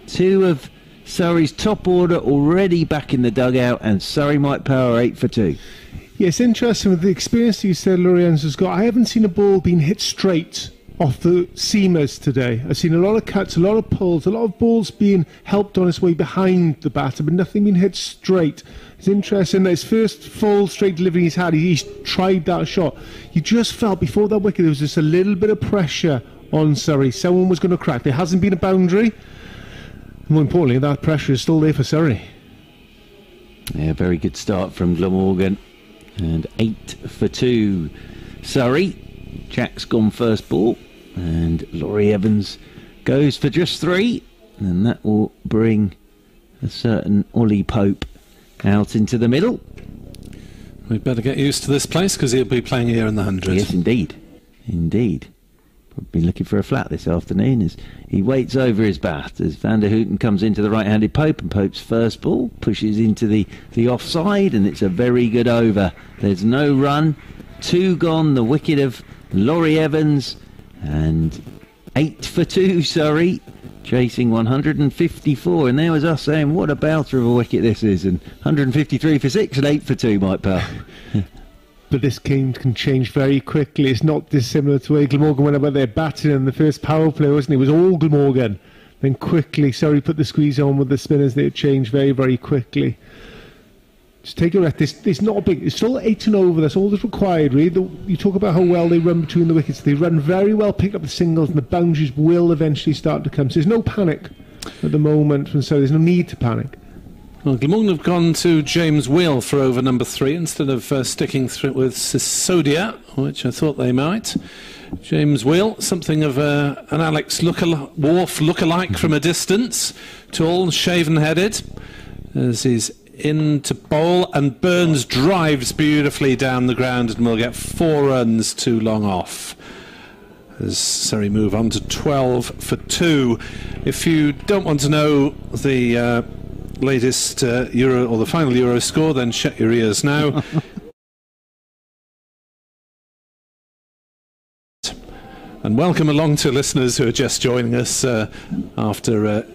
[SPEAKER 1] 2 of Surrey's top order already back in the dugout, and Surrey might power 8 for 2.
[SPEAKER 2] Yeah, it's interesting with the experience you said Laurie Evans has got. I haven't seen a ball being hit straight off the seamers today. I've seen a lot of cuts, a lot of pulls, a lot of balls being helped on its way behind the batter, but nothing being hit straight. It's interesting that his first full straight delivery he's had, he's tried that shot. You just felt before that wicket there was just a little bit of pressure on Surrey. Someone was going to crack. There hasn't been a boundary. More importantly, that pressure is still there for Surrey.
[SPEAKER 1] Yeah, very good start from Glamorgan. And 8 for 2. Surrey. Jack's gone first ball, and Laurie Evans goes for just 3, and that will bring a certain Ollie Pope out into the middle.
[SPEAKER 3] We'd better get used to this place because he'll be playing here in the 100.
[SPEAKER 1] Yes, indeed. Indeed. Probably looking for a flat this afternoon as he waits over his bat as Van der Houten comes into the right-handed Pope, and Pope's first ball pushes into the offside, and it's a very good over. There's no run. 2 gone, the wicket of Laurie Evans, and 8 for 2 Surrey, chasing 154, and there was us saying what a belter of a wicket this is, and 153 for 6 and 8 for 2, Mike Pell.
[SPEAKER 2] But this game can change very quickly. It's not dissimilar to where Glamorgan went about their batting in the first power play, wasn't it? It was all Glamorgan. Then quickly Surrey put the squeeze on with the spinners. They changed very, very quickly. Just take a rest. It's not a big. It's still 8 and over. That's all that's required, really. You talk about how well they run between the wickets. They run very well, pick up the singles, and the boundaries will eventually start to come. So there's no panic at the moment, and so there's no need to panic.
[SPEAKER 3] Well, Glamorgan have gone to James Wheel for over number 3 instead of sticking with Sisodia, which I thought they might. James Wheel, something of an Alex Worf look-alike from a distance, tall, shaven-headed, as he's in to bowl, and Burns drives beautifully down the ground and will get 4 runs too long off as Surrey move on to 12 for 2. If you don't want to know the latest Euro or the final Euro score, then shut your ears now. And welcome along to listeners who are just joining us after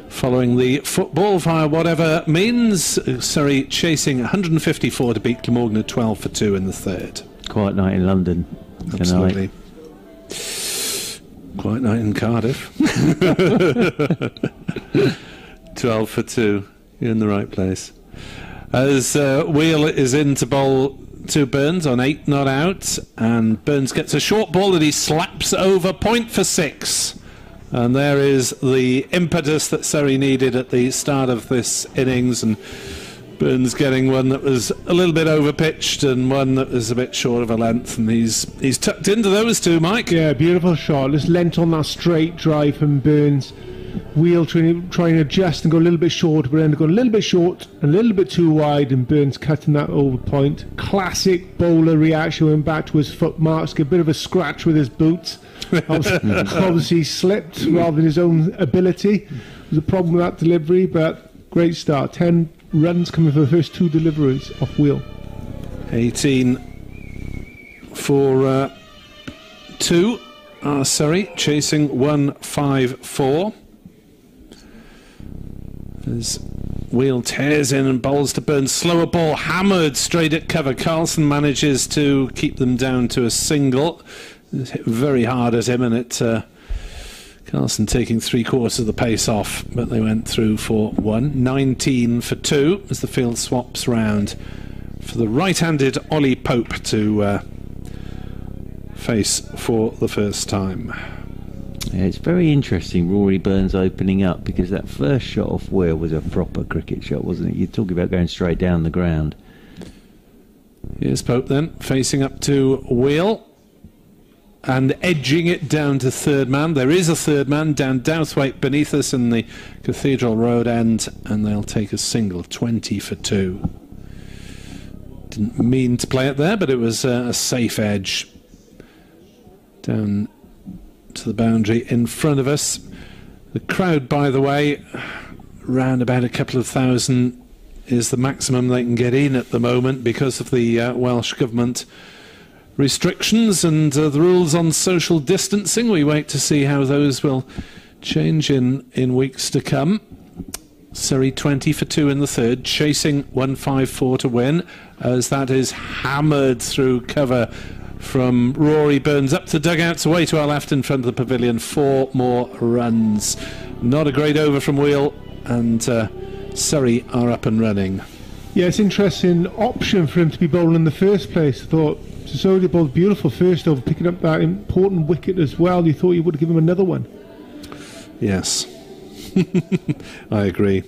[SPEAKER 3] following the football via whatever means. Surrey chasing 154 to beat Glamorgan at 12 for 2 in the third.
[SPEAKER 1] Quiet night in London.
[SPEAKER 3] Absolutely. Quiet night in Cardiff. 12 for 2. You're in the right place. As Wheel is in to bowl to Burns on 8 not out, and Burns gets a short ball that he slaps over, point for 6. And there is the impetus that Surrey needed at the start of this innings, and Burns getting one that was a little bit over-pitched and one that was a bit short of a length, and he's tucked into those two, Mike.
[SPEAKER 2] Yeah, beautiful shot. Just lent on that straight drive from Burns. Wheel trying to adjust and go a little bit short, but ended up going a little bit short and a little bit too wide, and Burns cutting that over point. Classic bowler reaction, went back to his foot marks, get a bit of a scratch with his boots. Obviously slipped rather than his own ability. There's a problem with that delivery, but great start. 10 runs coming for the first 2 deliveries off Wheel.
[SPEAKER 3] 18 for 2. Surrey chasing 154. As Wheel tears in and bowls to Burns, slower ball hammered straight at cover. Carlson manages to keep them down to a single. It hit very hard at him, and Carlson taking 3/4 of the pace off, but they went through for 1. 19 for 2 as the field swaps round for the right-handed Ollie Pope to face for the first time.
[SPEAKER 1] Yeah, it's very interesting, Rory Burns opening up, because that first shot off Wheel was a proper cricket shot, wasn't it? You're talking about going straight down the ground.
[SPEAKER 3] Here's Pope then, facing up to Wheel and edging it down to third man. There is a third man down Douthwaite beneath us in the Cathedral Road end, and they'll take a single. 20 for 2. Didn't mean to play it there, but it was a safe edge down to the boundary in front of us. The crowd, by the way, round about a couple of thousand is the maximum they can get in at the moment because of the Welsh Government restrictions and the rules on social distancing. We wait to see how those will change in weeks to come. Surrey 20 for 2 in the third, chasing 154 to win, as that is hammered through cover from Rory Burns up the dugouts, away to our left in front of the pavilion. 4 more runs. Not a great over from Wheel, and Surrey are up and running.
[SPEAKER 2] Yeah, it's an interesting option for him to be bowling in the first place. I thought Sisodi bowled beautiful first over, picking up that important wicket as well. You thought you would give him another one.
[SPEAKER 3] Yes. I agree.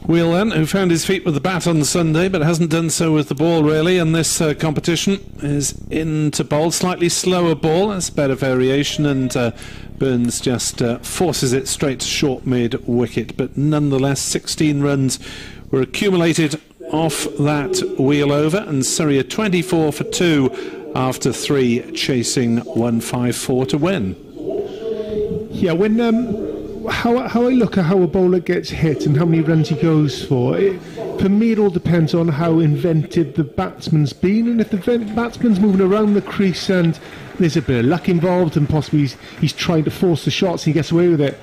[SPEAKER 3] Wheel then, who found his feet with the bat on Sunday but hasn't done so with the ball really in this competition, is in to bowl. Slightly slower ball, that's better variation, and Burns just forces it straight to short mid wicket, but nonetheless 16 runs were accumulated off that Wheel over, and Surrey are 24 for 2 after 3, chasing 154 to win.
[SPEAKER 2] Yeah, when how I look at how a bowler gets hit and how many runs he goes for, for me it all depends on how inventive the batsman's been, and if the batsman's moving around the crease and there's a bit of luck involved and possibly he's trying to force the shots and he gets away with it,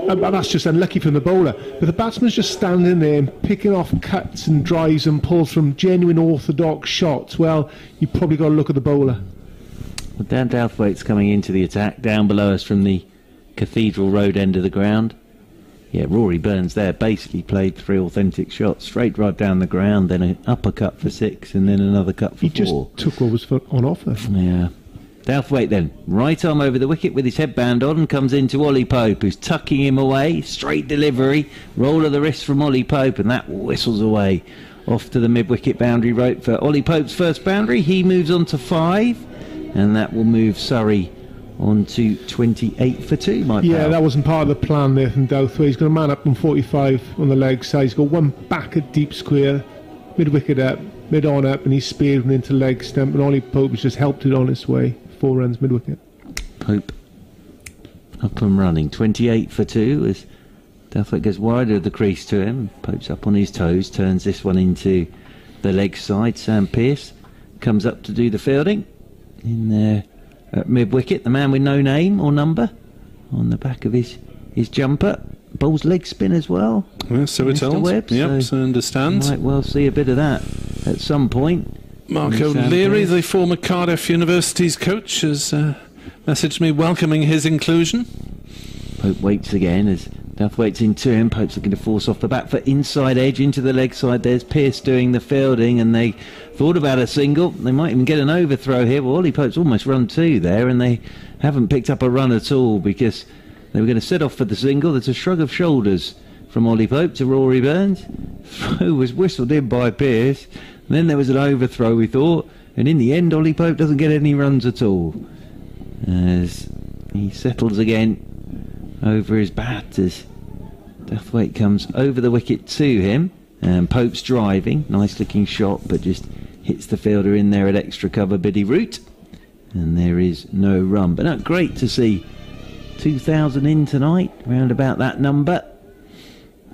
[SPEAKER 2] that's just unlucky from the bowler. But the batsman's just standing there and picking off cuts and drives and pulls from genuine orthodox shots, well, you probably got to look at the bowler.
[SPEAKER 1] Well, Dan Douthwaite's coming into the attack down below us from the Cathedral Road end of the ground. Yeah, Rory Burns there basically played 3 authentic shots, straight drive down the ground, then an uppercut for 6 and then another cut for 4.
[SPEAKER 2] He just took what was on offer.
[SPEAKER 1] Yeah. Douthwaite then, right arm over the wicket with his headband on, and comes into Ollie Pope, who's tucking him away. Straight delivery, roll of the wrist from Ollie Pope, and that whistles away off to the mid-wicket boundary rope for Ollie Pope's first boundary. He moves on to 5, and that will move Surrey on to 28 for 2, my
[SPEAKER 2] Yeah,
[SPEAKER 1] pal.
[SPEAKER 2] that wasn't part of the plan there from Douthwaite. He's going to man up on 45 on the leg side. He's got one back at deep square, mid-wicket up, mid-on up, and he's speared into leg stump, and Ollie Pope has just helped it on its way. 4 runs mid-wicket.
[SPEAKER 1] Pope up and running. 28 for 2 as Douthwaite goes wider of the crease to him. Pope's up on his toes, turns this one into the leg side. Sam Pearce comes up to do the fielding in there at mid-wicket. The man with no name or number on the back of his jumper. Bowls leg spin as well.
[SPEAKER 3] Yeah, so we're told.
[SPEAKER 1] Webb,
[SPEAKER 3] yep, so understand.
[SPEAKER 1] Might well see a bit of that at some point.
[SPEAKER 3] Mark O'Leary, the former Cardiff University's coach, has messaged me welcoming his inclusion.
[SPEAKER 1] Pope waits again as Douthwaite's into him. Pope's looking to force off the back foot, inside edge into the leg side. There's Pearce doing the fielding, and they thought about a single. They might even get an overthrow here. Well, Ollie Pope's almost run 2 there, and they haven't picked up a run at all because they were going to set off for the single. There's a shrug of shoulders from Ollie Pope to Rory Burns. Throw was whistled in by Pearce. And then there was an overthrow, we thought, and in the end Ollie Pope doesn't get any runs at all as he settles again over his bat as Douthwaite comes over the wicket to him, and Pope's driving, nice looking shot, but just hits the fielder in there at extra cover, Biddy Root, and there is no run. But no, great to see 2,000 in tonight, round about that number,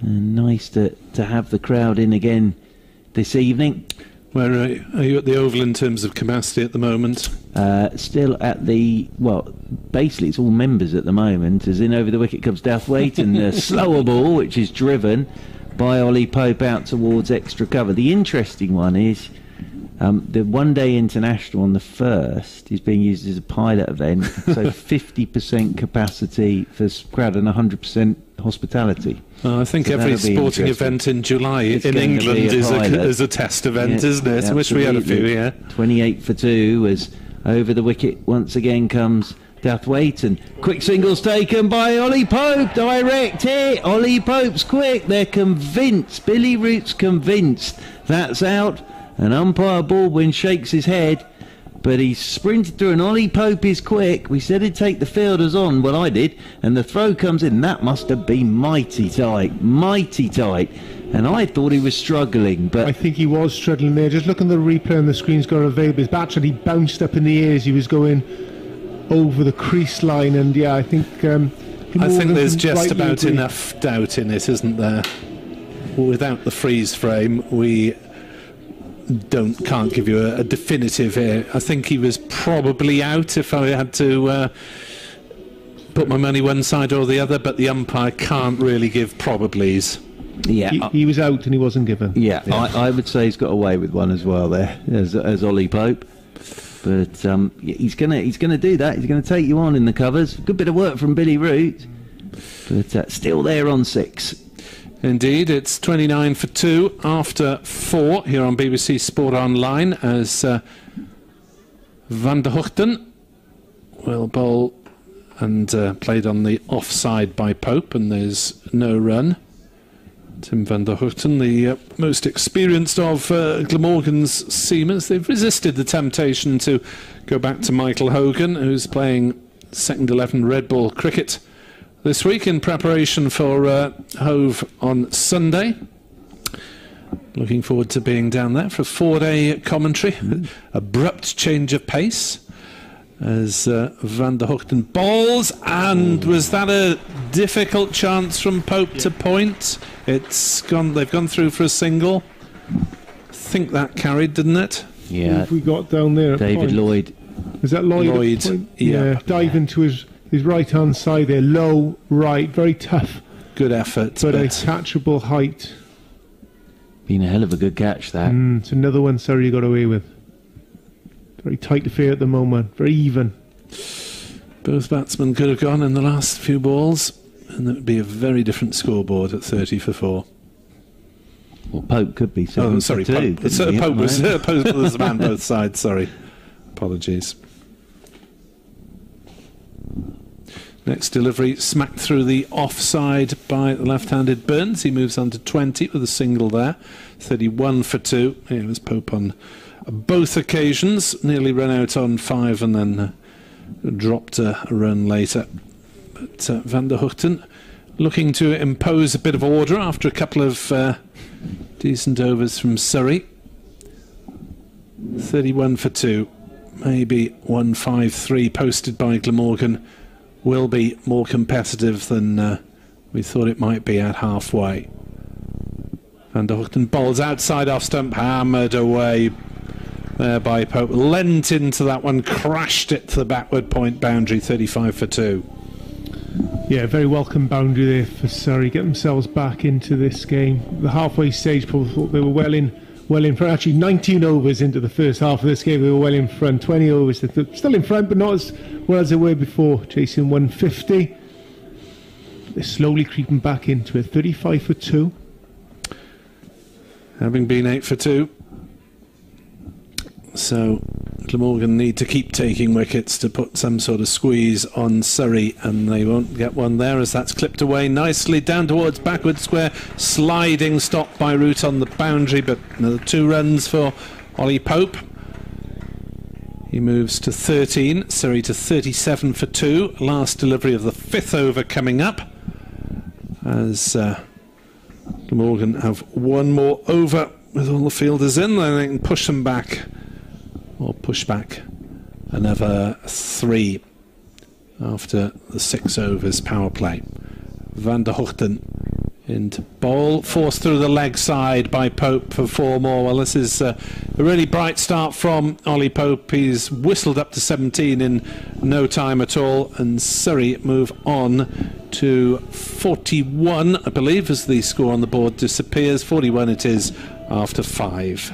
[SPEAKER 1] and nice to have the crowd in again this evening.
[SPEAKER 3] Where are you at the Oval in terms of capacity at the moment?
[SPEAKER 1] Still at the, well, basically it's all members at the moment, as in over the wicket comes Douthwaite, and the slower ball, which is driven by Ollie Pope out towards extra cover. The interesting one is the one-day international on the 1st is being used as a pilot event, so 50% capacity for crowd and 100% hospitality.
[SPEAKER 3] I think so every sporting event in July in England is a test event, isn't it? I wish we had a few, yeah.
[SPEAKER 1] 28 for 2 as over the wicket once again comes Douthwaite, and quick singles taken by Ollie Pope, direct hit. Ollie Pope's quick, they're convinced, Billy Root's convinced that's out, and umpire Baldwin shakes his head, but he sprinted through, and Ollie Pope is quick. We said he'd take the fielders on, well I did, and the throw comes in. That must have been mighty tight, and I thought he was struggling, but
[SPEAKER 2] I think he was struggling there. Just look at the replay on the screen's got available. His bat actually bounced up in the air as he was going over the crease line, and yeah, I think
[SPEAKER 3] there's just about enough doubt in it, isn't there? Without the freeze frame, we can't give you a definitive here. I think he was probably out if I had to put my money one side or the other, but the umpire can't really give probablys.
[SPEAKER 1] Yeah,
[SPEAKER 2] he was out and he wasn't given.
[SPEAKER 1] Yeah, I would say he's got away with one as well there, as Ollie Pope. But he's gonna do that. He's gonna take you on in the covers. Good bit of work from Billy Root, but still there on 6.
[SPEAKER 3] Indeed, it's 29 for 2 after 4 here on BBC Sport Online as Van der Hoogten will bowl and played on the offside by Pope, and there's no run. Tim van der Hoogten, the most experienced of Glamorgan's seamers. They've resisted the temptation to go back to Michael Hogan, who's playing second 11 red ball cricket this week in preparation for Hove on Sunday. Looking forward to being down there for a 4-day commentary. Abrupt change of pace as Van der Hoogten bowls, and was that a difficult chance from Pope to point? It's gone. They've gone through for a single. I think that carried, didn't it?
[SPEAKER 1] Yeah.
[SPEAKER 2] If we got down there,
[SPEAKER 1] David Lloyd.
[SPEAKER 2] Is that Lloyd? Yeah. Diving to his right hand side there, low right, very tough.
[SPEAKER 3] Good effort,
[SPEAKER 2] but a catchable height.
[SPEAKER 1] Been a hell of a good catch, that.
[SPEAKER 2] It's another one Surrey got away with. Very tight affair at the moment, very even.
[SPEAKER 3] Both batsmen could have gone in the last few balls, and it would be a very different scoreboard at 30 for 4.
[SPEAKER 1] Well, Pope could be 7
[SPEAKER 3] sorry,
[SPEAKER 1] for 2.
[SPEAKER 3] Pope was the man both sides, sorry. Apologies. Next delivery smacked through the offside by the left-handed Burns. He moves on to 20 with a single there. 31 for 2. Here was Pope on both occasions. Nearly ran out on 5 and then dropped a run later. But Van der Hoogten looking to impose a bit of order after a couple of decent overs from Surrey. 31 for 2. Maybe 153 posted by Glamorgan will be more competitive than we thought it might be at halfway. Van der Hoogten bowls outside off stump, hammered away there by Pope. Lent into that one, crashed it to the backward point boundary, 35 for 2.
[SPEAKER 2] Yeah, very welcome boundary there for Surrey. Get themselves back into this game. The halfway stage, probably thought they were well in front. Actually, 19 overs into the first half of this game, they were well in front. 20 overs, they're still in front, but not as well as they were before, chasing 150. They're slowly creeping back into it. 35 for 2.
[SPEAKER 3] Having been 8 for 2. So Glamorgan need to keep taking wickets to put some sort of squeeze on Surrey, and they won't get one there as that's clipped away nicely down towards backward square. Sliding stop by Root on the boundary, but another 2 runs for Ollie Pope. He moves to 13, Surrey to 37 for 2. Last delivery of the 5th over coming up, as Glamorgan have one more over with all the fielders in, then they can push them back, or push back another 3 after the 6 overs power play. Van der Hoogten into bowl, forced through the leg side by Pope for 4 more. Well, this is a really bright start from Ollie Pope. He's whistled up to 17 in no time at all, and Surrey move on to 41, I believe, as the score on the board disappears. 41 it is after 5.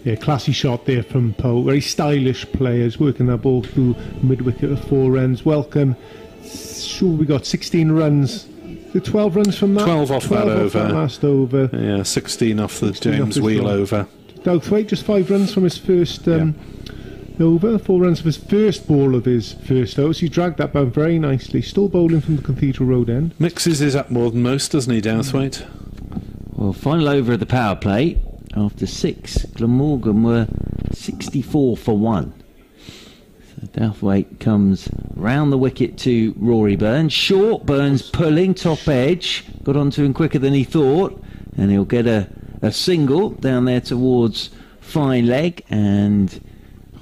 [SPEAKER 2] Yeah, classy shot there from Pope. Very stylish players working that ball through mid-wicket of 4 runs. Welcome. Sure, we got 16 runs. 12 runs from that?
[SPEAKER 3] 12 off that over.
[SPEAKER 2] That last over.
[SPEAKER 3] Yeah, 16 off the James Wheel over.
[SPEAKER 2] Douthwaite, just 5 runs from his first over. 4 runs from his first ball of his first over. So he dragged that down very nicely. Still bowling from the Cathedral Road end.
[SPEAKER 3] Mixes his up more than most, doesn't he, Douthwaite?
[SPEAKER 1] Well, final over of the power play. After 6, Glamorgan were 64 for 1. So Douthwaite comes round the wicket to Rory Burns. Short, Burns pulling, top edge. Got onto him quicker than he thought. And he'll get a single down there towards fine leg. And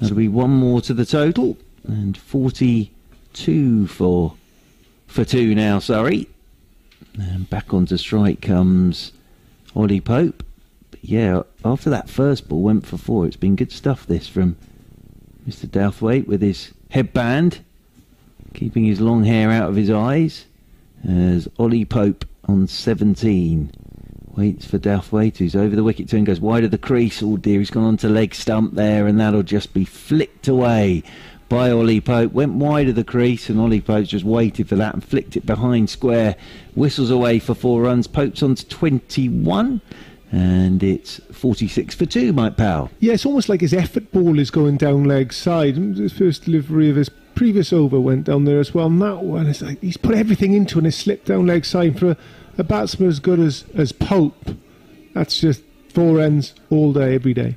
[SPEAKER 1] that'll be 1 more to the total. And 42 for 2 now, Surrey. And back onto strike comes Ollie Pope. Yeah, after that first ball went for 4, it's been good stuff this from Mr. Douthwaite with his headband, keeping his long hair out of his eyes, as Ollie Pope on 17 waits for Douthwaite, who's over the wicket turn, goes wide of the crease. Oh dear, he's gone onto leg stump there, and that'll just be flicked away by Ollie Pope. Went wide of the crease, and Ollie Pope just waited for that and flicked it behind square. Whistles away for 4 runs. Pope's on to 21. And it's 46 for 2, Mike Powell.
[SPEAKER 2] Yeah, it's almost like his effort ball is going down leg side. His first delivery of his previous over went down there as well. And that one, is like he's put everything into it and it's slipped down leg side. For a batsman as good as Pope, that's just 4 ends all day, every day.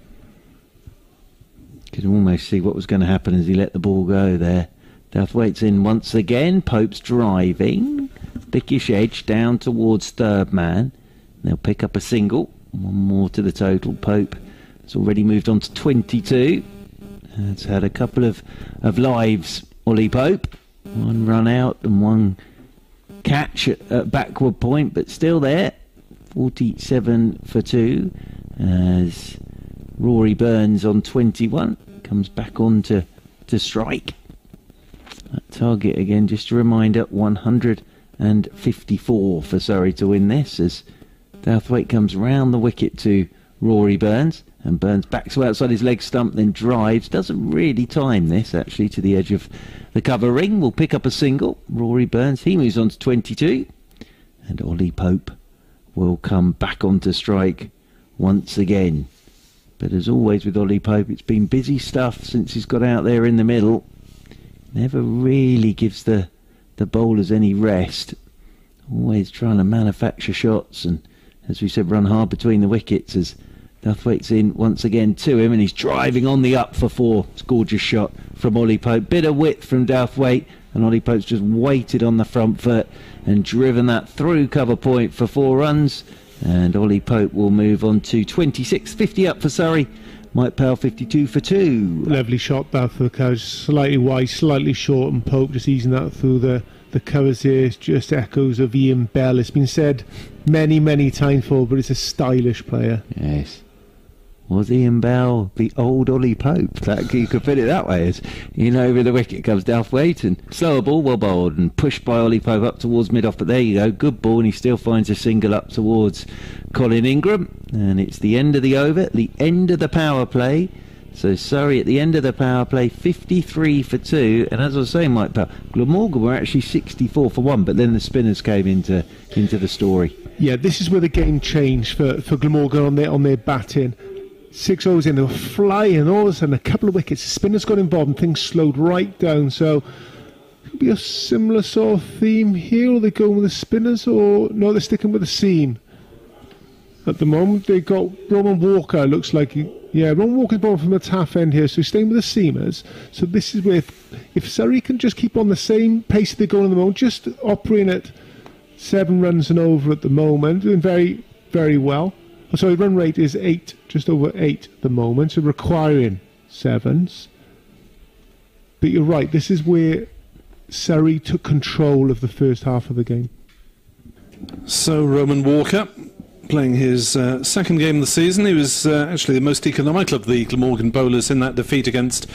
[SPEAKER 1] Could almost see what was going to happen as he let the ball go there. Douthwaite's in once again. Pope's driving. Thickish edge down towards third man. They'll pick up a single. 1 more to the total. Pope has already moved on to 22. It's had a couple of lives, Ollie Pope. 1 run out and 1 catch at backward point, but still there. 47 for 2 as Rory Burns on 21 comes back on to strike. That target again, just a reminder, 154 for Surrey to win this, as Douthwaite comes round the wicket to Rory Burns, and Burns backs to outside his leg stump, then drives. Doesn't really time this, actually, to the edge of the cover ring. Will pick up a single. Rory Burns, he moves on to 22. And Ollie Pope will come back onto strike once again. But as always with Ollie Pope, it's been busy stuff since he's got out there in the middle. Never really gives the bowlers any rest. Always trying to manufacture shots, and as we said, run hard between the wickets as Douthwaite's in once again to him, and he's driving on the up for 4. It's a gorgeous shot from Ollie Pope. Bit of width from Douthwaite, and Ollie Pope's just waited on the front foot and driven that through cover point for 4 runs. And Ollie Pope will move on to 26. 50 up for Surrey. Mike Powell 52 for 2.
[SPEAKER 2] Lovely shot that for the covers. Slightly wide, slightly short, and Pope just easing that through the covers here. It's just echoes of Ian Bell. It's been said many, many times before, but it's a stylish player.
[SPEAKER 1] Yes. Was Ian Bell the old Ollie Pope? That, you could put it that way. As over the wicket comes Douthwaite, and slower ball, well bowled, and pushed by Ollie Pope up towards mid-off. But there you go, good ball, and he still finds a single up towards Colin Ingram. And it's the end of the over, the end of the power play. So Surrey at the end of the power play, 53 for 2, and as I was saying, Mike Powell, Glamorgan were actually 64 for 1, but then the spinners came into the story.
[SPEAKER 2] Yeah, this is where the game changed for Glamorgan on their batting. 6 overs in, they were flying, and all of a sudden a couple of wickets, the spinners got involved and things slowed right down. So it could be a similar sort of theme here. Are they going with the spinners, or no, they're sticking with the seam? At the moment, they got Roman Walker, looks like Roman Walker's ball from the taff end here, so he's staying with the seamers. So this is where, if Surrey can just keep on the same pace they're going at the moment, just operating at 7 runs and over at the moment, doing very, very well. Oh, sorry, run rate is 8, just over 8 at the moment, so requiring 7s. But you're right, this is where Surrey took control of the first half of the game.
[SPEAKER 3] So Roman Walker, playing his second game of the season. He was actually the most economical of the Glamorgan bowlers in that defeat against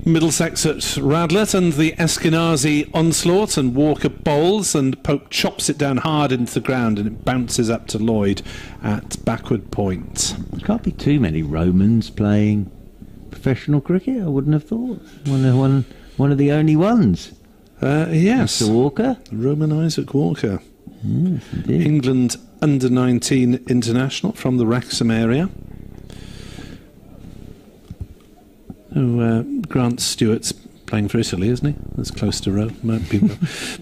[SPEAKER 3] Middlesex at Radlett, and the Eskenazi onslaught, and Walker bowls and Pope chops it down hard into the ground, and it bounces up to Lloyd at backward point.
[SPEAKER 1] There can't be too many Romans playing professional cricket, I wouldn't have thought. One of the only ones.
[SPEAKER 3] Yes.
[SPEAKER 1] Mr. Walker.
[SPEAKER 3] Roman Isaac Walker.
[SPEAKER 1] Yes, indeed.
[SPEAKER 3] England under-19 international from the Wrexham area. Grant Stewart's playing for Italy, isn't he? That's close to Rome. Might be.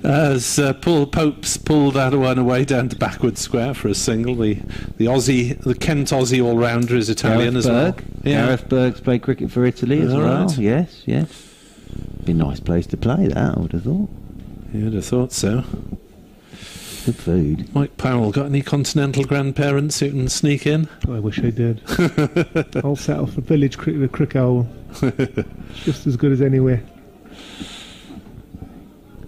[SPEAKER 3] As Paul Pope's pulled that one away down to backward square for a single. The Kent Aussie all-rounder is Italian
[SPEAKER 1] Gareth
[SPEAKER 3] as well.
[SPEAKER 1] Berg. Gareth Berg's played cricket for Italy as well.
[SPEAKER 3] Right.
[SPEAKER 1] Yes. Be a nice place to play that, I would have thought.
[SPEAKER 3] You'd have thought so.
[SPEAKER 1] Good food.
[SPEAKER 3] Mike Powell, got any continental grandparents who can sneak in?
[SPEAKER 2] Oh, I wish I did. I'll settle for village cricket with Crick Owl. Just as good as anywhere.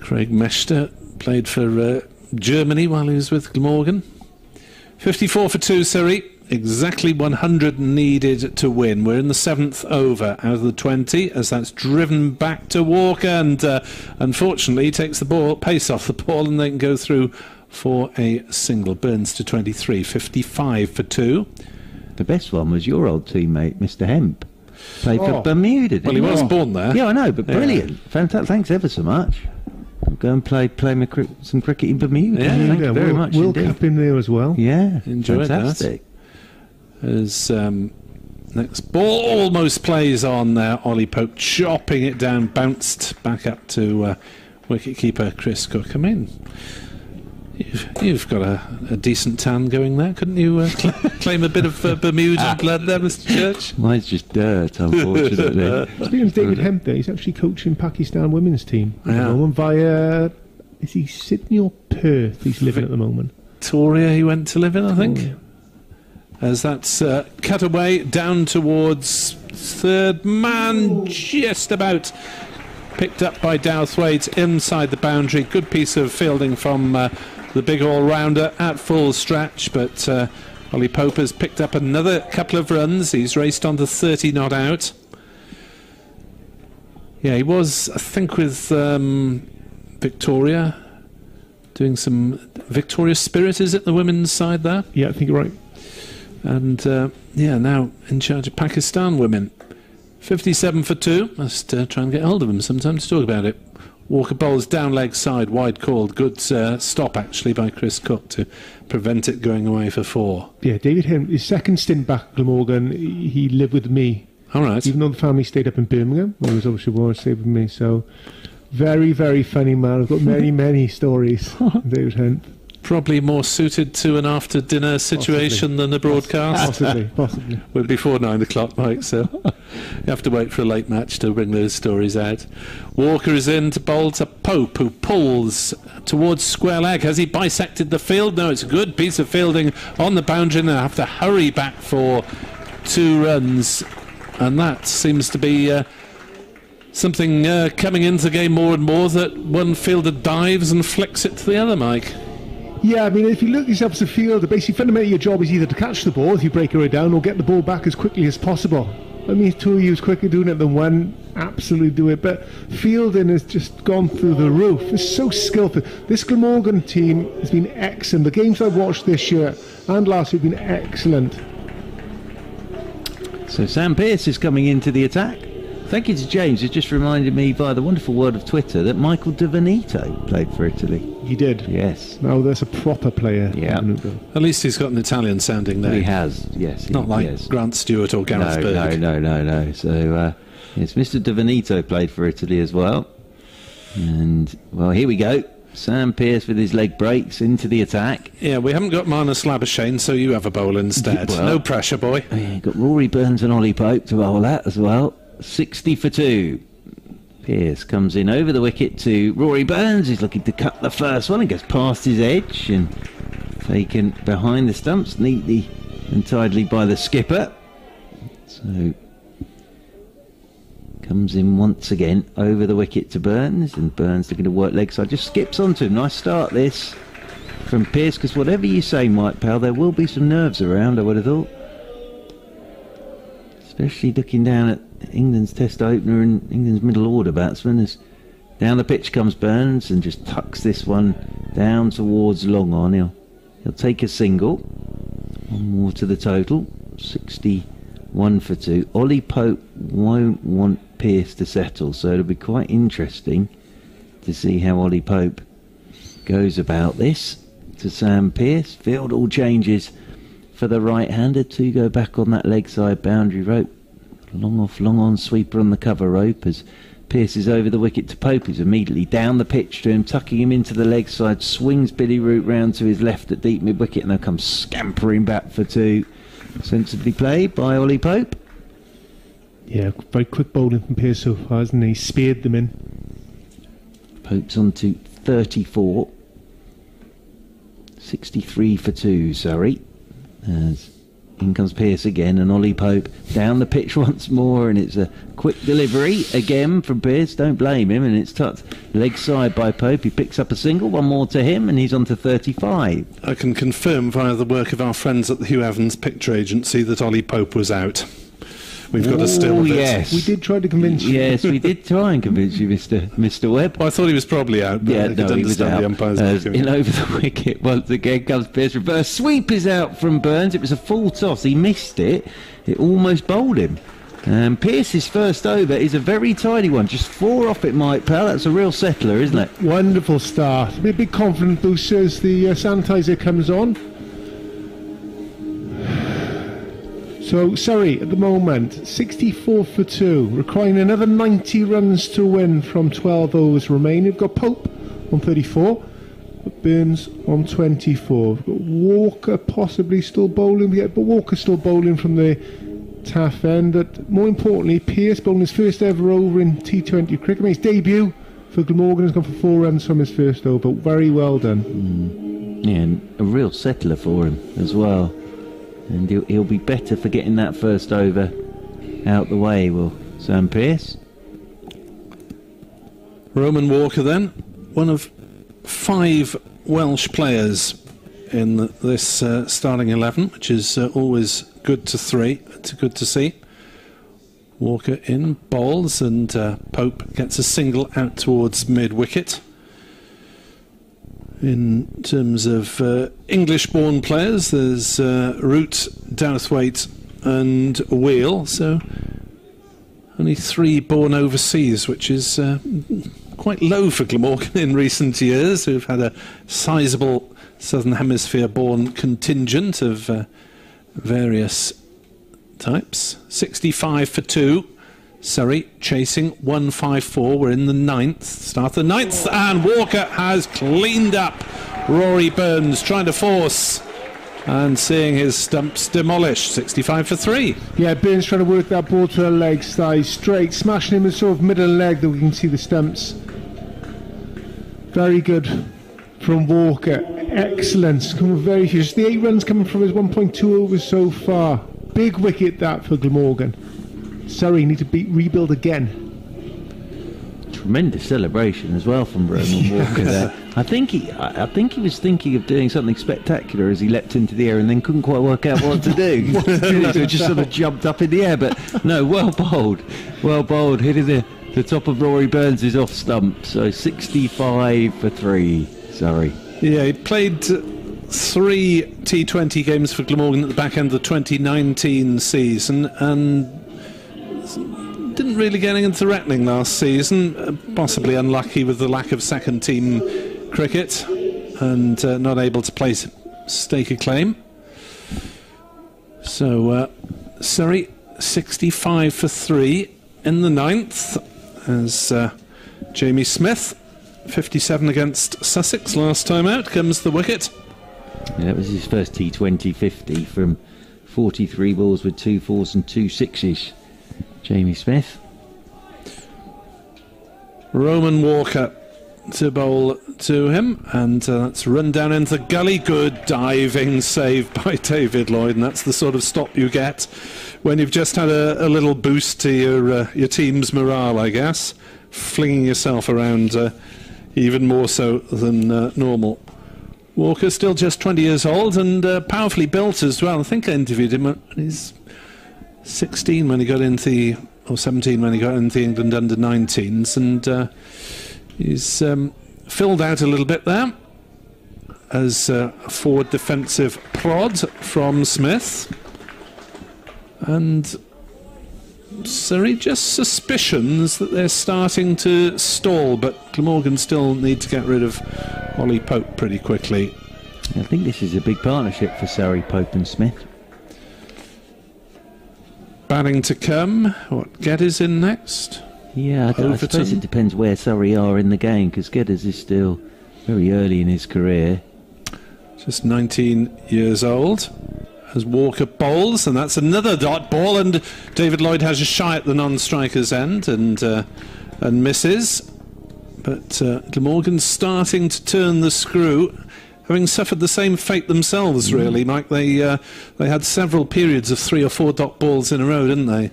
[SPEAKER 3] Craig Meshter played for Germany while he was with Glamorgan. 54 for 2, Surrey. Exactly 100 needed to win. We're in the 7th over out of the 20, as that's driven back to Walker, and unfortunately he takes the pace off the ball, and they can go through for a single. Burns to 23. 55 for 2.
[SPEAKER 1] The best one was your old teammate, Mr. Hemp. Played for Bermuda.
[SPEAKER 3] Well, he was born there.
[SPEAKER 1] Yeah, I know, but brilliant. Fantastic. Thanks ever so much. I'll go and play some cricket in Bermuda.
[SPEAKER 3] Yeah,
[SPEAKER 1] thank you very much.
[SPEAKER 2] World Cup in there as well.
[SPEAKER 1] Yeah,
[SPEAKER 3] enjoyed
[SPEAKER 1] fantastic.
[SPEAKER 3] That. As next ball almost plays on there, Ollie Pope chopping it down, bounced back up to wicketkeeper Chris Cook. I mean, you've got a decent tan going there. Couldn't you claim a bit of Bermuda blood there, Mr. Church?
[SPEAKER 1] Mine's just dirt, unfortunately.
[SPEAKER 2] Speaking of David Hemp there, he's actually coaching Pakistan women's team at the moment via, is he Sydney or Perth he's living at the moment?
[SPEAKER 3] Victoria he went to live in, I think. As that's cut away down towards third man, just about picked up by Dowthwaite inside the boundary. Good piece of fielding from the big all-rounder at full stretch, but Ollie Pope has picked up another couple of runs. He's raced on to 30 not out. Yeah, he was, I think, with Victoria, doing some Victoria Spirit, is it, the women's side there?
[SPEAKER 2] Yeah, I think you're right.
[SPEAKER 3] And now in charge of Pakistan women. 57 for 2. Must try and get hold of him sometime to talk about it. Walker bowls down leg side, wide called. Good stop actually by Chris Cook to prevent it going away for 4.
[SPEAKER 2] Yeah, David Hemp, his second stint back at Glamorgan, he lived with me.
[SPEAKER 3] All right.
[SPEAKER 2] Even though the family stayed up in Birmingham, where he was obviously born, stayed with me. So very, very funny man. I've got many, many stories. David Hemp.
[SPEAKER 3] Probably more suited to an after-dinner situation than a broadcast.
[SPEAKER 2] Possibly.
[SPEAKER 3] We're before 9 o'clock, Mike, so you have to wait for a late match to bring those stories out. Walker is in to bowl to Pope, who pulls towards square leg. Has he bisected the field? No, it's a good piece of fielding on the boundary, and they have to hurry back for 2 runs. And that seems to be something coming into the game more and more, that one fielder dives and flicks it to the other, Mike.
[SPEAKER 2] Yeah, I mean, if you look yourself as a fielder, basically fundamentally your job is either to catch the ball if you break it right down, or get the ball back as quickly as possible. I mean, 2 of you is quicker doing it than one. Absolutely do it. But fielding has just gone through the roof. It's so skillful. This Glamorgan team has been excellent. The games I've watched this year and last year have been excellent.
[SPEAKER 1] So Sam Pearce is coming into the attack. Thank you to James, who just reminded me via the wonderful world of Twitter that Michael Di Veneto played for Italy.
[SPEAKER 2] He did?
[SPEAKER 1] Yes.
[SPEAKER 2] Now there's a proper player.
[SPEAKER 1] Yeah.
[SPEAKER 3] At least he's got an Italian sounding name.
[SPEAKER 1] He has, yes.
[SPEAKER 3] Not like Grant Stewart or Gareth Berg.
[SPEAKER 1] No. So, yes, Mr. Di Veneto played for Italy as well. And, well, here we go. Sam Pearce with his leg breaks into the attack.
[SPEAKER 3] Yeah, we haven't got Marnus Labuschagne, so you have a bowl instead.
[SPEAKER 1] Well,
[SPEAKER 3] no pressure, boy.
[SPEAKER 1] Yeah, got Rory Burns and Ollie Pope to bowl that as well. 60 for 2. Pearce comes in over the wicket to Rory Burns. He's looking to cut the first one and goes past his edge and taken behind the stumps neatly and tidily by the skipper. So comes in once again over the wicket to Burns, and Burns looking to work leg side, just skips onto him. Nice start this from Pearce, because whatever you say, Mike Powell, there will be some nerves around, I would have thought. Especially looking down at England's test opener and England's middle order batsman. As down the pitch comes Burns and just tucks this one down towards long on. He'll take a single. One more to the total. 61 for 2. Ollie Pope won't want Pearce to settle, so it'll be quite interesting to see how Ollie Pope goes about this. To Sam Pearce. Field all changes for the right-hander to go back on that leg side boundary rope. Long off, long on sweeper on the cover rope as Pearce is over the wicket to Pope, who's immediately down the pitch to him, tucking him into the leg side, swings Billy Root round to his left at deep mid-wicket, and they'll come scampering back for 2. Sensibly played by Ollie Pope.
[SPEAKER 2] Yeah, very quick bowling from Pearce so far, hasn't he? Speared them in.
[SPEAKER 1] Pope's on to 34. 63 for 2, Surrey. As in comes Pearce again, and Ollie Pope down the pitch once more, and it's a quick delivery again from Pearce. Don't blame him, and it's tucked leg side by Pope. He picks up a single, one more to him, and he's on to 35.
[SPEAKER 3] I can confirm via the work of our friends at the Hugh Evans Picture Agency that Ollie Pope was out. We've got a still of it.
[SPEAKER 1] Yes.
[SPEAKER 2] We did try to convince you.
[SPEAKER 1] Yes, we did try and convince you, Mr. Webb.
[SPEAKER 3] Well, I thought he was probably out, but I could
[SPEAKER 1] he was out.
[SPEAKER 3] the umpires.
[SPEAKER 1] In over the wicket once again comes Pearce. Reverse sweep is out from Burns. It was a full toss. He missed it. It almost bowled him. Pearce's first over is a very tidy one. Just 4 off it, Mike Powell. That's a real settler, isn't it?
[SPEAKER 2] Wonderful start. A big confident boost as the sanitizer comes on. So Surrey at the moment 64 for 2, requiring another 90 runs to win from 12 overs remaining. We've got Pope on 34, Burns on 24. We've got Walker possibly still bowling, but Walker's still bowling from the taff end. But more importantly, Pearce bowling his first ever over in T20 cricket. I mean, his debut for Glamorgan has gone for 4 runs from his first over. Very well done.
[SPEAKER 1] Yeah, and a real settler for him as well. And he'll be better for getting that first over out the way, will Sam Pearce.
[SPEAKER 3] Roman Walker then, one of 5 Welsh players in this starting 11, which is always good to see. Walker in, bowls, and Pope gets a single out towards mid-wicket. In terms of English-born players, there's Root, Douthwaite and Wheel, so only 3 born overseas, which is quite low for Glamorgan in recent years, who've had a sizable Southern Hemisphere-born contingent of various types. 65 for 2. Surrey chasing 154. We're in the 9th. Start the 9th, and Walker has cleaned up Rory Burns, trying to force and seeing his stumps demolished. 65 for 3.
[SPEAKER 2] Yeah, Burns trying to work that ball to the leg side straight, smashing him in sort of middle leg that we can see the stumps. Very good from Walker. Excellent. Coming very few. Just the 8 runs coming from his 1.2 overs so far. Big wicket that for Glamorgan. Surrey need to rebuild again.
[SPEAKER 1] Tremendous celebration as well from Roman Walker there. I think he was thinking of doing something spectacular as he leapt into the air and then couldn't quite work out what to do. So just sort of jumped up in the air. But no, well bowled, hitting the top of Rory Burns' off stump. So 65 for 3. Surrey.
[SPEAKER 3] Yeah, he played 3 T20 games for Glamorgan at the back end of the 2019 season, and didn't really get into the reckoning last season, possibly unlucky with the lack of second team cricket and not able to stake a claim. So Surrey 65 for 3 in the 9th as Jamie Smith 57 against Sussex last time out comes the wicket.
[SPEAKER 1] Yeah, that was his first T20 50 from 43 balls with 2 4s and 2 6s. Jamie Smith.
[SPEAKER 3] Roman Walker to bowl to him, and that's run down into the gully. Good diving save by David Lloyd, and that's the sort of stop you get when you've just had a little boost to your team's morale, I guess. Flinging yourself around even more so than normal. Walker still just 20 years old and powerfully built as well. I think I interviewed him when he's 16 when he got into or 17 when he got into the England under-19s, and he's filled out a little bit there as a forward defensive prod from Smith. And Surrey just suspicions that they're starting to stall, but Glamorgan still need to get rid of Ollie Pope pretty quickly.
[SPEAKER 1] I think this is a big partnership for Surrey, Pope and Smith.
[SPEAKER 3] Batting to come. What, Geddes in next?
[SPEAKER 1] Yeah, I suppose it depends where Surrey are in the game, because Geddes is still very early in his career.
[SPEAKER 3] Just 19 years old. As Walker bowls, and that's another dot ball, and David Lloyd has a shy at the non-striker's end and misses. But Glamorgan's starting to turn the screw, having suffered the same fate themselves, really, Mike. They had several periods of 3 or 4 dot balls in a row, didn't they?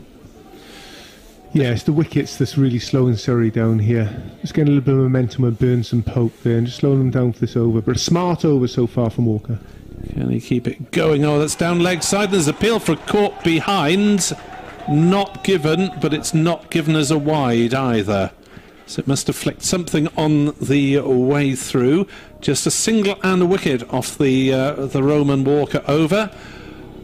[SPEAKER 2] Yeah, it's the wickets that's really slowing Surrey down here. Just getting a little bit of momentum and Burns and Pope there, and just slowing them down for this over. But a smart over so far from Walker.
[SPEAKER 3] Can he keep it going? Oh, that's down leg side. There's appeal for a caught behind. Not given, but it's not given as a wide either. So it must have flicked something on the way through. Just a single and a wicket off the Roman Walker over.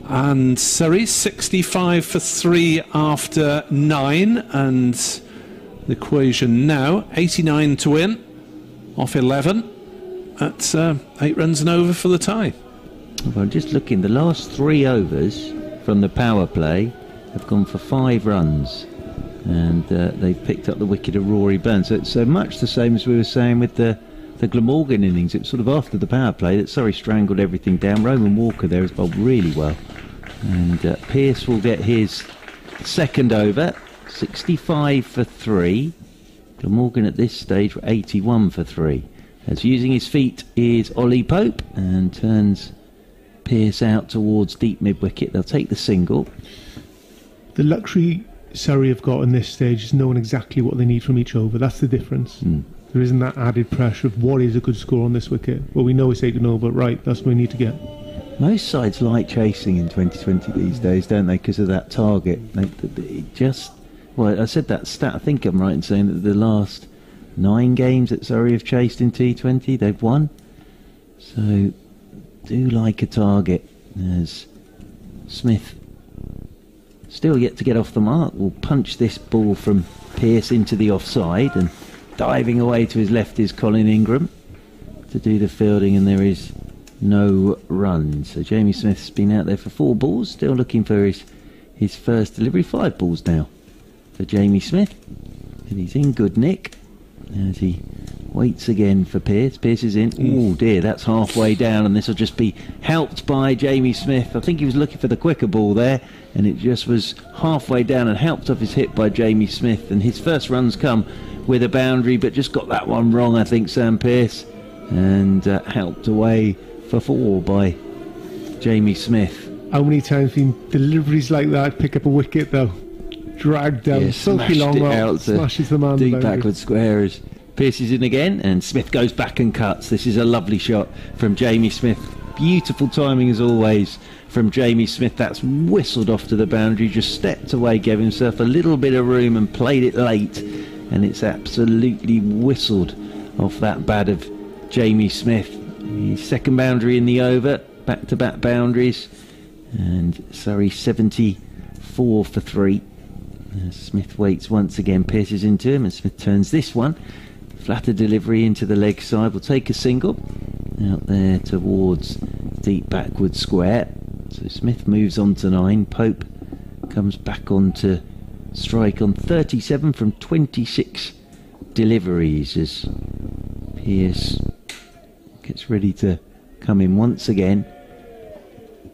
[SPEAKER 3] And Surrey 65 for 3 after 9. And the equation now 89 to win off 11 at 8 runs and over for the tie.
[SPEAKER 1] Well, just looking, the last 3 overs from the power play have gone for 5 runs, and they've picked up the wicket of Rory Burns. So it's much the same as we were saying with the Glamorgan innings. It was sort of after the power play that Surrey strangled everything down. Roman Walker there has bowled really well, and Pearce will get his second over, 65 for 3. Glamorgan at this stage were 81 for 3. As using his feet is Ollie Pope, and turns Pearce out towards deep mid-wicket. They'll take the single.
[SPEAKER 2] The luxury Surrey have got in this stage is knowing exactly what they need from each over. That's the difference. There isn't that added pressure of what is a good score on this wicket. Well, we know it's 8 over, right, that's what we need to get.
[SPEAKER 1] Most sides like chasing in 2020 these days, don't they, because of that target. Well, I said that stat, I think I'm right in saying that the last 9 games that Surrey have chased in T20, they've won. So do like a target, as Smith, still yet to get off the mark, will punch this ball from Pearce into the offside, and diving away to his left is Colin Ingram to do the fielding, and there is no run. So Jamie Smith's been out there for 4 balls, still looking for his first delivery. 5 balls now for Jamie Smith, and he's in good nick as he waits again for Pearce. Pearce is in. Oh dear, that's halfway down, and this will just be helped by Jamie Smith. I think he was looking for the quicker ball there, and it just was halfway down and helped off his hit by Jamie Smith. And his first runs come with a boundary, but just got that one wrong, I think, Sam Pearce, and helped away for 4 by Jamie Smith.
[SPEAKER 2] How many times have been deliveries like that pick up a wicket though? Dragged down, silky long out, smashes the man
[SPEAKER 1] deep backward square as Pearce is in again, and Smith goes back and cuts. This is a lovely shot from Jamie Smith. Beautiful timing as always from Jamie Smith. That's whistled off to the boundary, just stepped away, gave himself a little bit of room and played it late, and it's absolutely whistled off that bat of Jamie Smith. The second boundary in the over, back-to-back boundaries, and Surrey 74 for 3. Smith waits once again, Pearce is into him, and Smith turns this one. Flatter delivery into the leg side, will take a single out there towards deep backward square. So Smith moves on to 9. Pope comes back on to strike on 37 from 26 deliveries as Pearce gets ready to come in once again.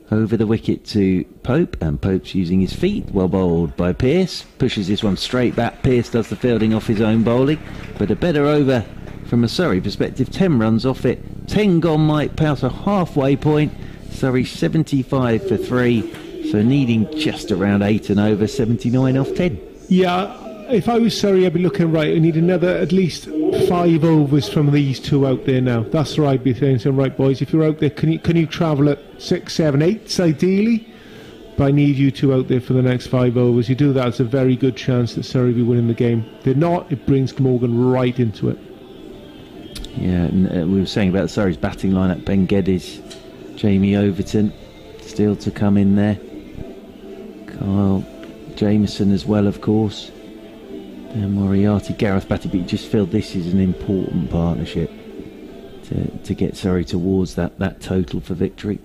[SPEAKER 1] Over the wicket to Pope, and Pope's using his feet, well bowled by Pearce, pushes this one straight back. Pearce does the fielding off his own bowling, but a better over from a Surrey perspective. 10 runs off it, 10 gone, might pass a halfway point. Surrey 75 for 3, so needing just around 8 and over, 79 off 10.
[SPEAKER 2] Yeah, if I was Surrey, I'd be looking, right, I need another at least 5 overs from these two out there now. That's right, I'd be saying, right, boys, if you're out there, can you travel at 6, 7, 8 ideally? But I need you two out there for the next 5 overs. You do that, it's a very good chance that Surrey will be winning the game. If they're not, it brings Glamorgan right into it.
[SPEAKER 1] Yeah, and we were saying about Surrey's batting lineup. Ben Geddes, Jamie Overton still to come in there. Kyle Jameson as well, of course. And Moriarty, Gareth Batty, but you just feel this is an important partnership to get Surrey towards that total for victory.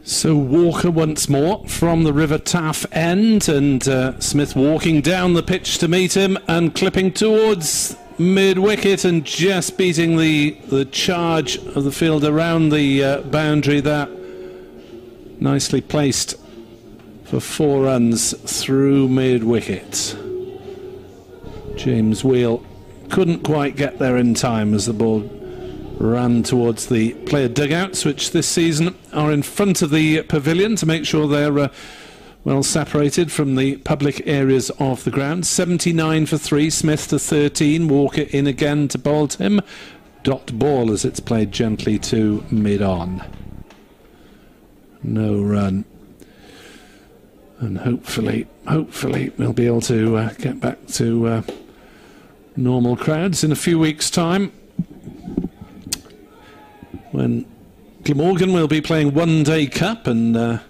[SPEAKER 3] So Walker once more from the River Taff end, and Smith walking down the pitch to meet him and clipping towards mid-wicket and just beating the charge of the field around the boundary there. Nicely placed for 4 runs through mid-wicket. James Wheel couldn't quite get there in time as the ball ran towards the player dugouts, which this season are in front of the pavilion to make sure they're well separated from the public areas of the ground. 79 for 3, Smith to 13, Walker in again to bowl to him. Dot ball as it's played gently to mid-on. No run. And hopefully we'll be able to get back to normal crowds in a few weeks' time, when Glamorgan will be playing One Day Cup, and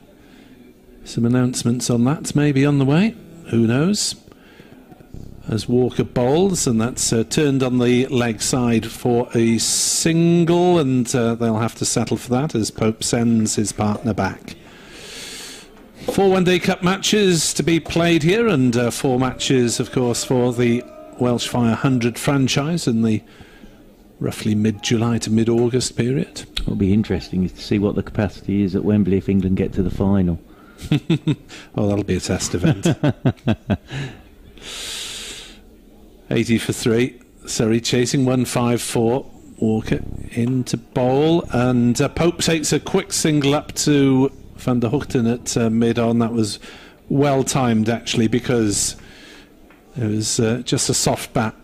[SPEAKER 3] some announcements on that maybe on the way. Who knows? As Walker bowls, and that's turned on the leg side for a single, and they'll have to settle for that as Pope sends his partner back. 4 One Day Cup matches to be played here, and 4 matches, of course, for the Welsh Fire 100 franchise in the roughly mid-July to mid-August period.
[SPEAKER 1] It'll be interesting to see what the capacity is at Wembley if England get to the final.
[SPEAKER 3] Oh, that'll be a test event. 80 for 3. Surrey chasing 154. Walker into bowl, and Pope takes a quick single up to Van der Hoogten at mid-on. That was well timed actually, because it was just a soft bat,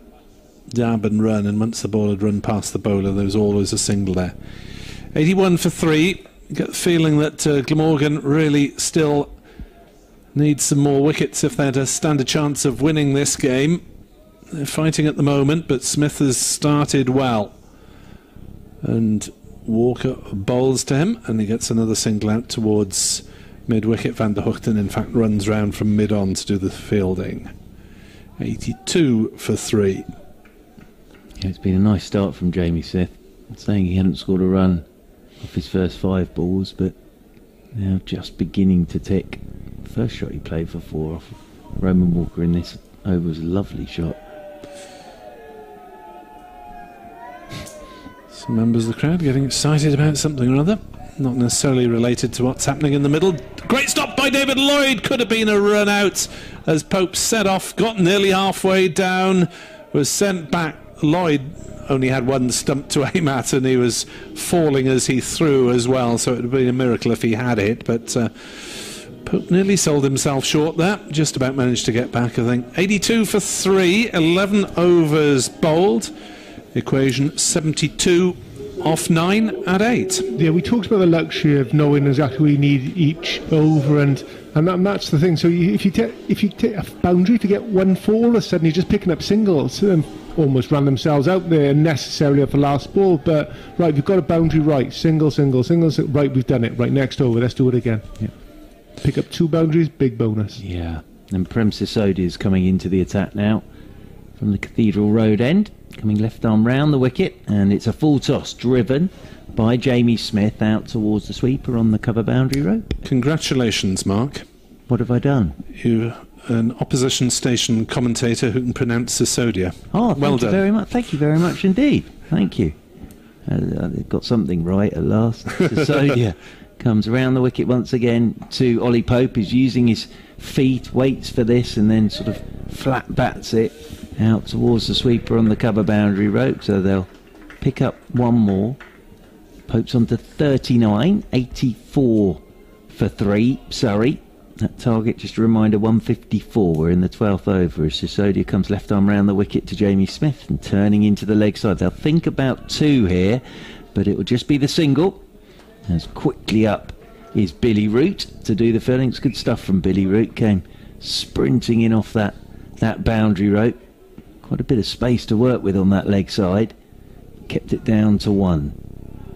[SPEAKER 3] dab and run, and once the ball had run past the bowler there was always a single there. 81 for 3. Get the feeling that Glamorgan really still needs some more wickets if they're to stand a chance of winning this game. They're fighting at the moment, but Smith has started well, and Walker bowls to him, and he gets another single out towards mid-wicket. Van der Hoogten in fact runs round from mid-on to do the fielding. 82 for 3.
[SPEAKER 1] Yeah, it's been a nice start from Jamie Smith. I'm saying he hadn't scored a run off his first 5 balls, but now just beginning to tick. First shot he played for 4 off Roman Walker in this over was a lovely shot.
[SPEAKER 3] Some members of the crowd getting excited about something or other, not necessarily related to what's happening in the middle. Great stop by David Lloyd, could have been a run out as Pope set off, got nearly halfway down, was sent back. Lloyd only had one stump to aim at, and he was falling as he threw as well, so it would have been a miracle if he had it, but Pope nearly sold himself short there. Just about managed to get back, I think. 82 for 3, 11 overs bowled. Equation 72 off 9 at 8.
[SPEAKER 2] Yeah, we talked about the luxury of knowing exactly what you need each over, and that's the thing. So if you take a boundary to get 1 4, all of a sudden you're just picking up singles. almost ran themselves out there unnecessarily off the last ball. But right, we've got a boundary right, single, right, we've done it. Right, next over, let's do it again. Yeah. Pick up 2 boundaries, big bonus.
[SPEAKER 1] Yeah, and Prem Sisodia is coming into the attack now from the Cathedral Road end, coming left arm round the wicket, and it's a full toss driven by Jamie Smith out towards the sweeper on the cover boundary rope.
[SPEAKER 3] Congratulations, Mark.
[SPEAKER 1] What have I done?
[SPEAKER 3] You're an opposition station commentator who can pronounce Sisodia.
[SPEAKER 1] Oh,
[SPEAKER 3] well done.
[SPEAKER 1] Very much. Thank you very much indeed. Thank you. Got something right at last. Sisodia comes around the wicket once again to Ollie Pope, who's using his feet, waits for this, and then sort of flat bats it out towards the sweeper on the cover boundary rope. So they'll pick up one more. Pope's on to 39, 84 for 3, Surrey. That target, just a reminder, 154. We're in the 12th over as Sisodia comes left arm round the wicket to Jamie Smith and turning into the leg side. They'll think about 2 here, but it will just be the single. As quickly up is Billy Root to do the fielding. It's good stuff from Billy Root. Came sprinting in off that boundary rope. Quite a bit of space to work with on that leg side. Kept it down to 1.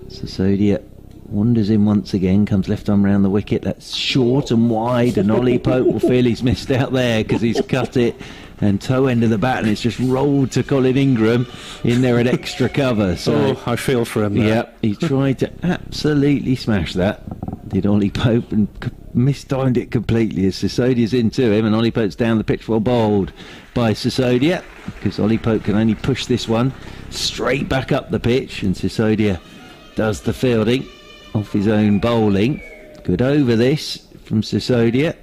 [SPEAKER 1] Sisodia wanders in once again, comes left arm round the wicket. That's short and wide, and Ollie Pope will feel he's missed out there because he's cut it and toe end of the bat, and it's just rolled to Colin Ingram in there at extra cover. So
[SPEAKER 3] I feel for him there.
[SPEAKER 1] Yep, he tried to absolutely smash that, did Ollie Pope, and mistimed it completely as Sisodia's into him, and Ollie Pope's down the pitch, well bowled by Sisodia, because Ollie Pope can only push this one straight back up the pitch, and Sisodia does the fielding off his own bowling. Good over this from Sisodia.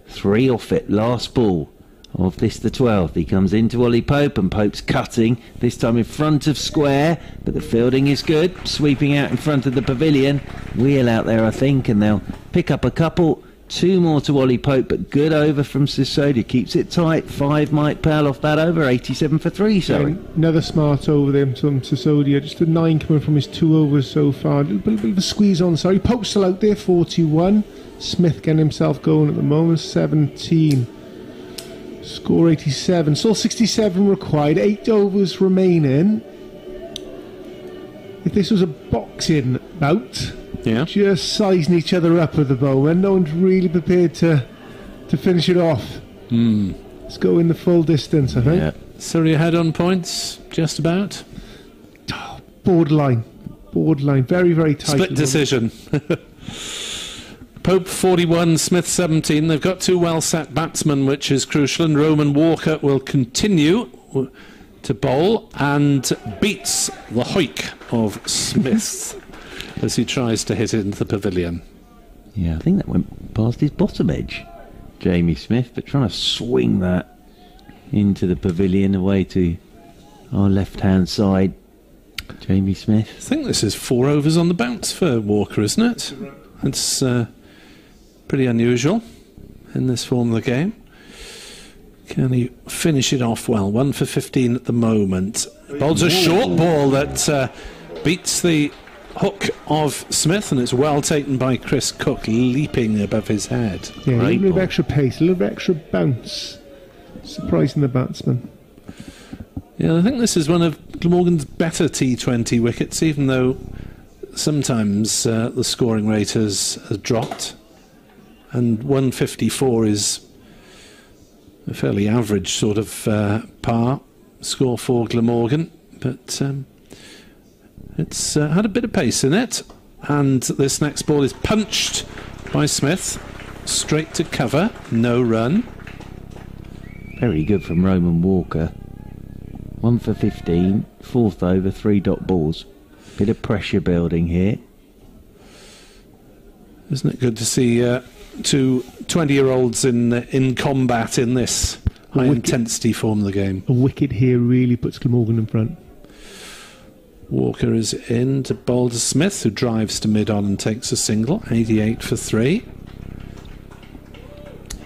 [SPEAKER 1] 3 off it, last ball of this the 12th. He comes into Ollie Pope, and Pope's cutting, this time in front of square, but the fielding is good, sweeping out in front of the pavilion. Wheel out there, I think, and they'll pick up a couple. 2 more to Ollie Pope, but good over from Sisodia. Keeps it tight. 5 Mike Powell off that over. 87 for 3, sorry.
[SPEAKER 2] Yeah, another smart over there from Sisodia. Just a 9 coming from his 2 overs so far. A little bit of a squeeze on, sorry. Pope's still out there, 41. Smith getting himself going at the moment, 17. Score 87. Still 67 required. 8 overs remaining. If this was a boxing bout, just sizing each other up at the moment. No one's really prepared to finish it off. Let's go in the full distance, I think.
[SPEAKER 3] Yeah. Surrey ahead on points, just about.
[SPEAKER 2] Borderline. Very, very tight.
[SPEAKER 3] Split decision. Pope 41, Smith 17. They've got 2 well-set batsmen, which is crucial, and Roman Walker will continue to bowl and beats the hoik of Smith as he tries to hit it into the pavilion.
[SPEAKER 1] Yeah, I think that went past his bottom edge, Jamie Smith, but trying to swing that into the pavilion away to our left-hand side, Jamie Smith.
[SPEAKER 3] I think this is 4 overs on the bounce for Walker, isn't it? It's pretty unusual in this form of the game. Can he finish it off well? 1 for 15 at the moment. Bowls a short ball that beats the hook of Smith, and it's well taken by Chris Cook, leaping above his head.
[SPEAKER 2] Yeah, a little bit of extra pace, a little bit of extra bounce. Surprising the batsman.
[SPEAKER 3] Yeah, I think this is one of Glamorgan's better T20 wickets, even though sometimes the scoring rate has dropped. And 154 is a fairly average sort of par score for Glamorgan, but it's had a bit of pace in it, and this next ball is punched by Smith straight to cover, no run.
[SPEAKER 1] Very good from Roman Walker. 1 for 15, 4th over, 3 dot balls. Bit of pressure building here.
[SPEAKER 3] Isn't it good to see 2 20-year-olds in combat in this high-intensity form of the game?
[SPEAKER 2] A wicket here really puts Glamorgan in front.
[SPEAKER 3] Walker is in to bowl to Smith, who drives to mid-on and takes a single. 88 for 3.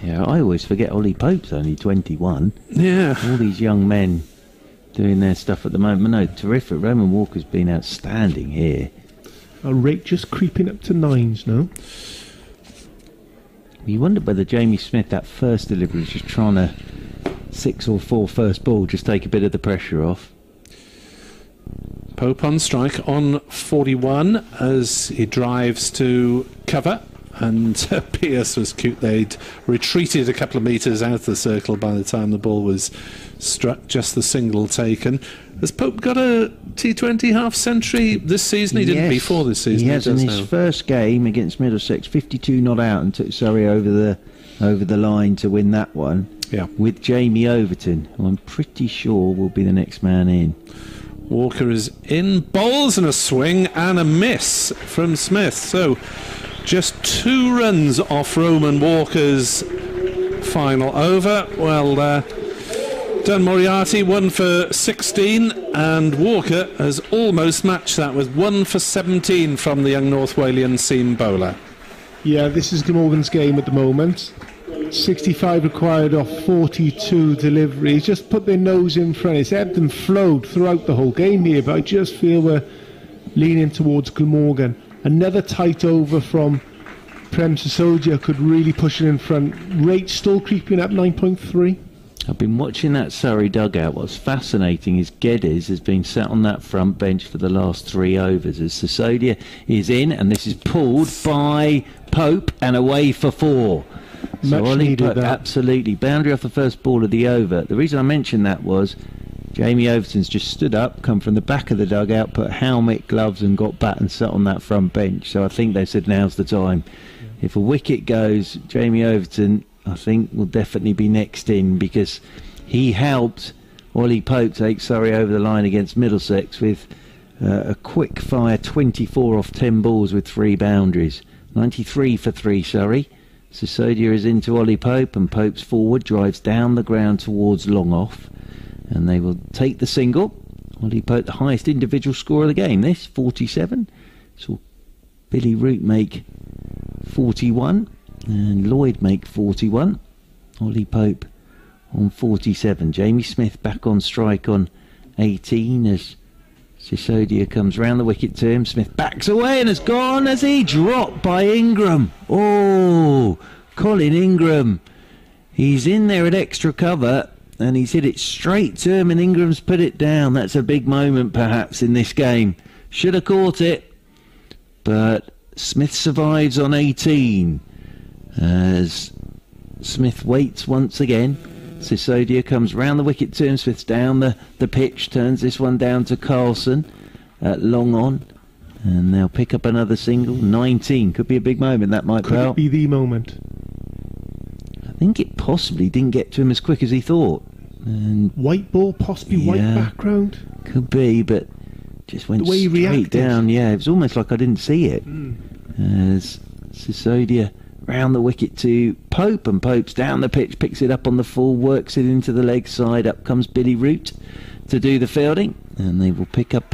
[SPEAKER 1] Yeah, I always forget Ollie Pope's only 21.
[SPEAKER 3] Yeah.
[SPEAKER 1] All these young men doing their stuff at the moment. No, terrific. Roman Walker's been outstanding here.
[SPEAKER 2] Our rate just creeping up to 9s now.
[SPEAKER 1] You wonder whether Jamie Smith, that first delivery, is just trying to 6 or 4 first ball, just take a bit of the pressure off.
[SPEAKER 3] Pope on strike on 41 as he drives to cover, and Pierce was cute. They'd retreated a couple of metres out of the circle by the time the ball was struck, just the single taken. Has Pope got a T20 half-century this season? He didn't before this season.
[SPEAKER 1] He has in his first game against Middlesex, 52 not out, and took Surrey over the line to win that one.
[SPEAKER 3] Yeah,
[SPEAKER 1] with Jamie Overton, who I'm pretty sure will be the next man in.
[SPEAKER 3] Walker is in, bowls and a swing and a miss from Smith. So just 2 runs off Roman Walker's final over. Well done, Moriarty, 1 for 16, and Walker has almost matched that with 1 for 17 from the young North Walian seam bowler.
[SPEAKER 2] Yeah, this is Glamorgan's game at the moment. 65 required off 42 deliveries. Just put their nose in front. It's ebbed and flowed throughout the whole game here, but I just feel we're leaning towards Glamorgan. Another tight over from Prem Sisodia could really push it in front. Rate still creeping up 9.3.
[SPEAKER 1] I've been watching that Surrey dugout. What's fascinating is Geddes has been sat on that front bench for the last 3 overs as Sisodia is in, and this is pulled by Pope and away for 4. So Ollie Pope, absolutely. Boundary off the first ball of the over. The reason I mentioned that was Jamie Overton's just stood up, come from the back of the dugout, put helmet, gloves and got bat and sat on that front bench. So I think they said now's the time. Yeah. If a wicket goes, Jamie Overton, I think, will definitely be next in, because he helped Ollie Pope take Surrey over the line against Middlesex with a quick fire 24 off 10 balls with 3 boundaries. 93 for 3 Surrey. Sisodia is into Ollie Pope, and Pope's forward drives down the ground towards long off, and they will take the single. Ollie Pope, the highest individual score of the game, this 47. Saw Billy Root make 41 and Lloyd make 41. Ollie Pope on 47. Jamie Smith back on strike on 18 as Sisodia comes round the wicket to him. Smith backs away and has gone as he dropped by Ingram. Oh, Colin Ingram. He's in there at extra cover and he's hit it straight to him, and Ingram's put it down. That's a big moment perhaps in this game. Should have caught it, but Smith survives on 18 as Smith waits once again. Sisodia comes round the wicket to him. Smith's down the pitch, turns this one down to Carlson at long on, and they'll pick up another single. 19 could be a big moment, that might.
[SPEAKER 2] Could it be the moment?
[SPEAKER 1] I think it possibly didn't get to him as quick as he thought. And
[SPEAKER 2] white ball, possibly white background.
[SPEAKER 1] Could be, but just went straight down. Yeah, it was almost like I didn't see it. As Sisodia round the wicket to Pope, and Pope's down the pitch, picks it up on the full, works it into the leg side. Up comes Billy Root to do the fielding, and they will pick up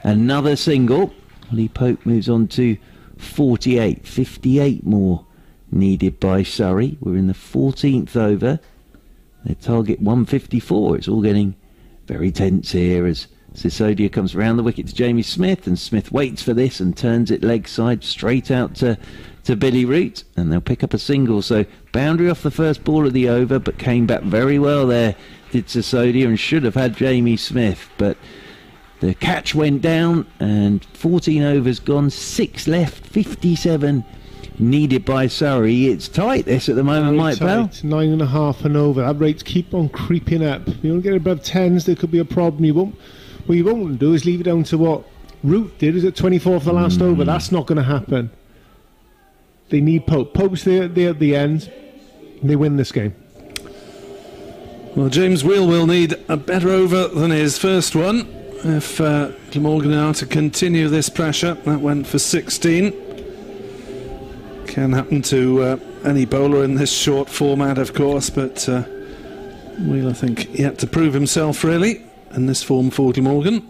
[SPEAKER 1] another single. Ollie Pope moves on to 48. 58 more needed by Surrey. We're in the 14th over. Their target 154. It's all getting very tense here as Sisodia comes round the wicket to Jamie Smith, and Smith waits for this and turns it leg side straight out to Billy Root, and they'll pick up a single. So boundary off the first ball of the over, but came back very well there, did Sisodia, and should have had Jamie Smith, but the catch went down, and 14 overs gone, 6 left, 57 needed by Surrey. It's tight this at the moment, Mike Bell.
[SPEAKER 2] 9.5 and over. That rates keep on creeping up. You don't get above 10s, there could be a problem. What you won't do is leave it down to what Root did, is at 24 for the last over. That's not going to happen. They need Pope. Pope's there at the end. They win this game.
[SPEAKER 3] Well, James Wheel will need a better over than his first one if Glamorgan are to continue this pressure. That went for 16. Can happen to any bowler in this short format, of course, but Wheel, I think, yet to prove himself really in this form for Glamorgan,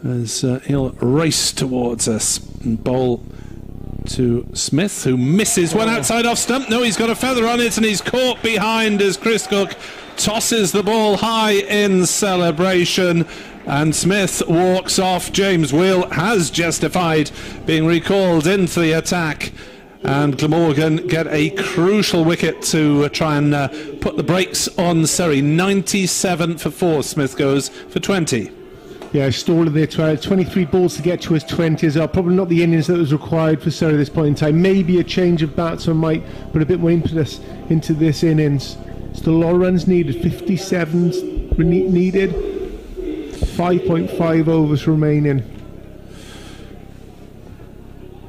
[SPEAKER 3] as he'll race towards us and bowl to Smith, who misses one outside off stump. No, he's got a feather on it, and he's caught behind as Chris Cook tosses the ball high in celebration, and Smith walks off. James Wheel has justified being recalled into the attack and Glamorgan get a crucial wicket to try and put the brakes on Surrey. 97 for 4. Smith goes for 20.
[SPEAKER 2] Yeah, stalling there, 23 balls to get to his 20s are probably not the innings that was required for Surrey at this point in time. Maybe a change of batsman might put a bit more impetus into this innings. Still a lot of runs needed, 57s needed, 5.5 overs remaining.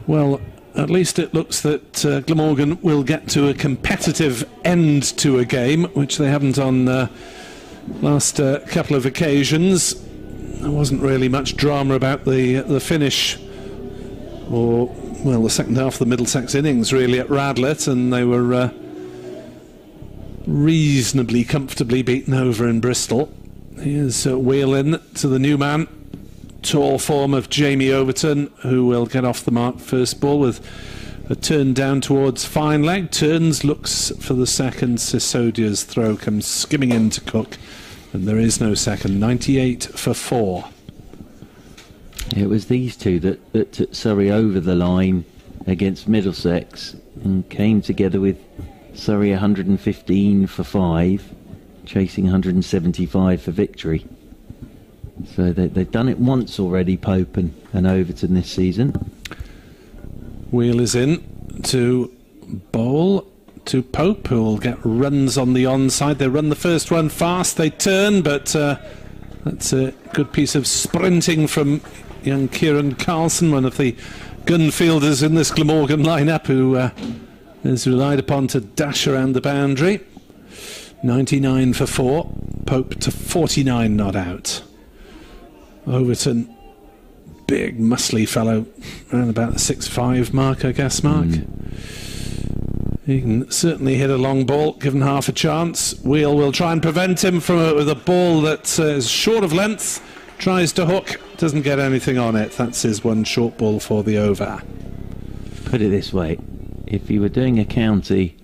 [SPEAKER 3] Well, at least it looks that Glamorgan will get to a competitive end to a game, which they haven't on last couple of occasions. There wasn't really much drama about the finish, or, well, the second half of the Middlesex innings, really, at Radlett, and they were reasonably comfortably beaten over in Bristol. Here's Whelan to the new man. Tall form of Jamie Overton, who will get off the mark first ball with a turn down towards fine leg. Turns, looks for the second. Sisodia's throw comes skimming in to Cook, and there is no second. 98 for 4.
[SPEAKER 1] It was these two that took Surrey over the line against Middlesex and came together with Surrey 115 for 5, chasing 175 for victory. So they've done it once already, Pope and Overton, this season.
[SPEAKER 3] Wheel is in to bowl to Pope, who will get runs on the onside. They run the first one fast, they turn, but that's a good piece of sprinting from young Kieran Carlson, one of the gun fielders in this Glamorgan lineup, who is relied upon to dash around the boundary. 99 for 4. Pope to 49 not out. Overton, big muscly fellow, around about the 6'5" mark, I guess, Mark. He can certainly hit a long ball, given half a chance. Wheel will try and prevent him from with a ball that is short of length. Tries to hook, doesn't get anything on it. That's his one short ball for the over.
[SPEAKER 1] Put it this way, if you were doing a county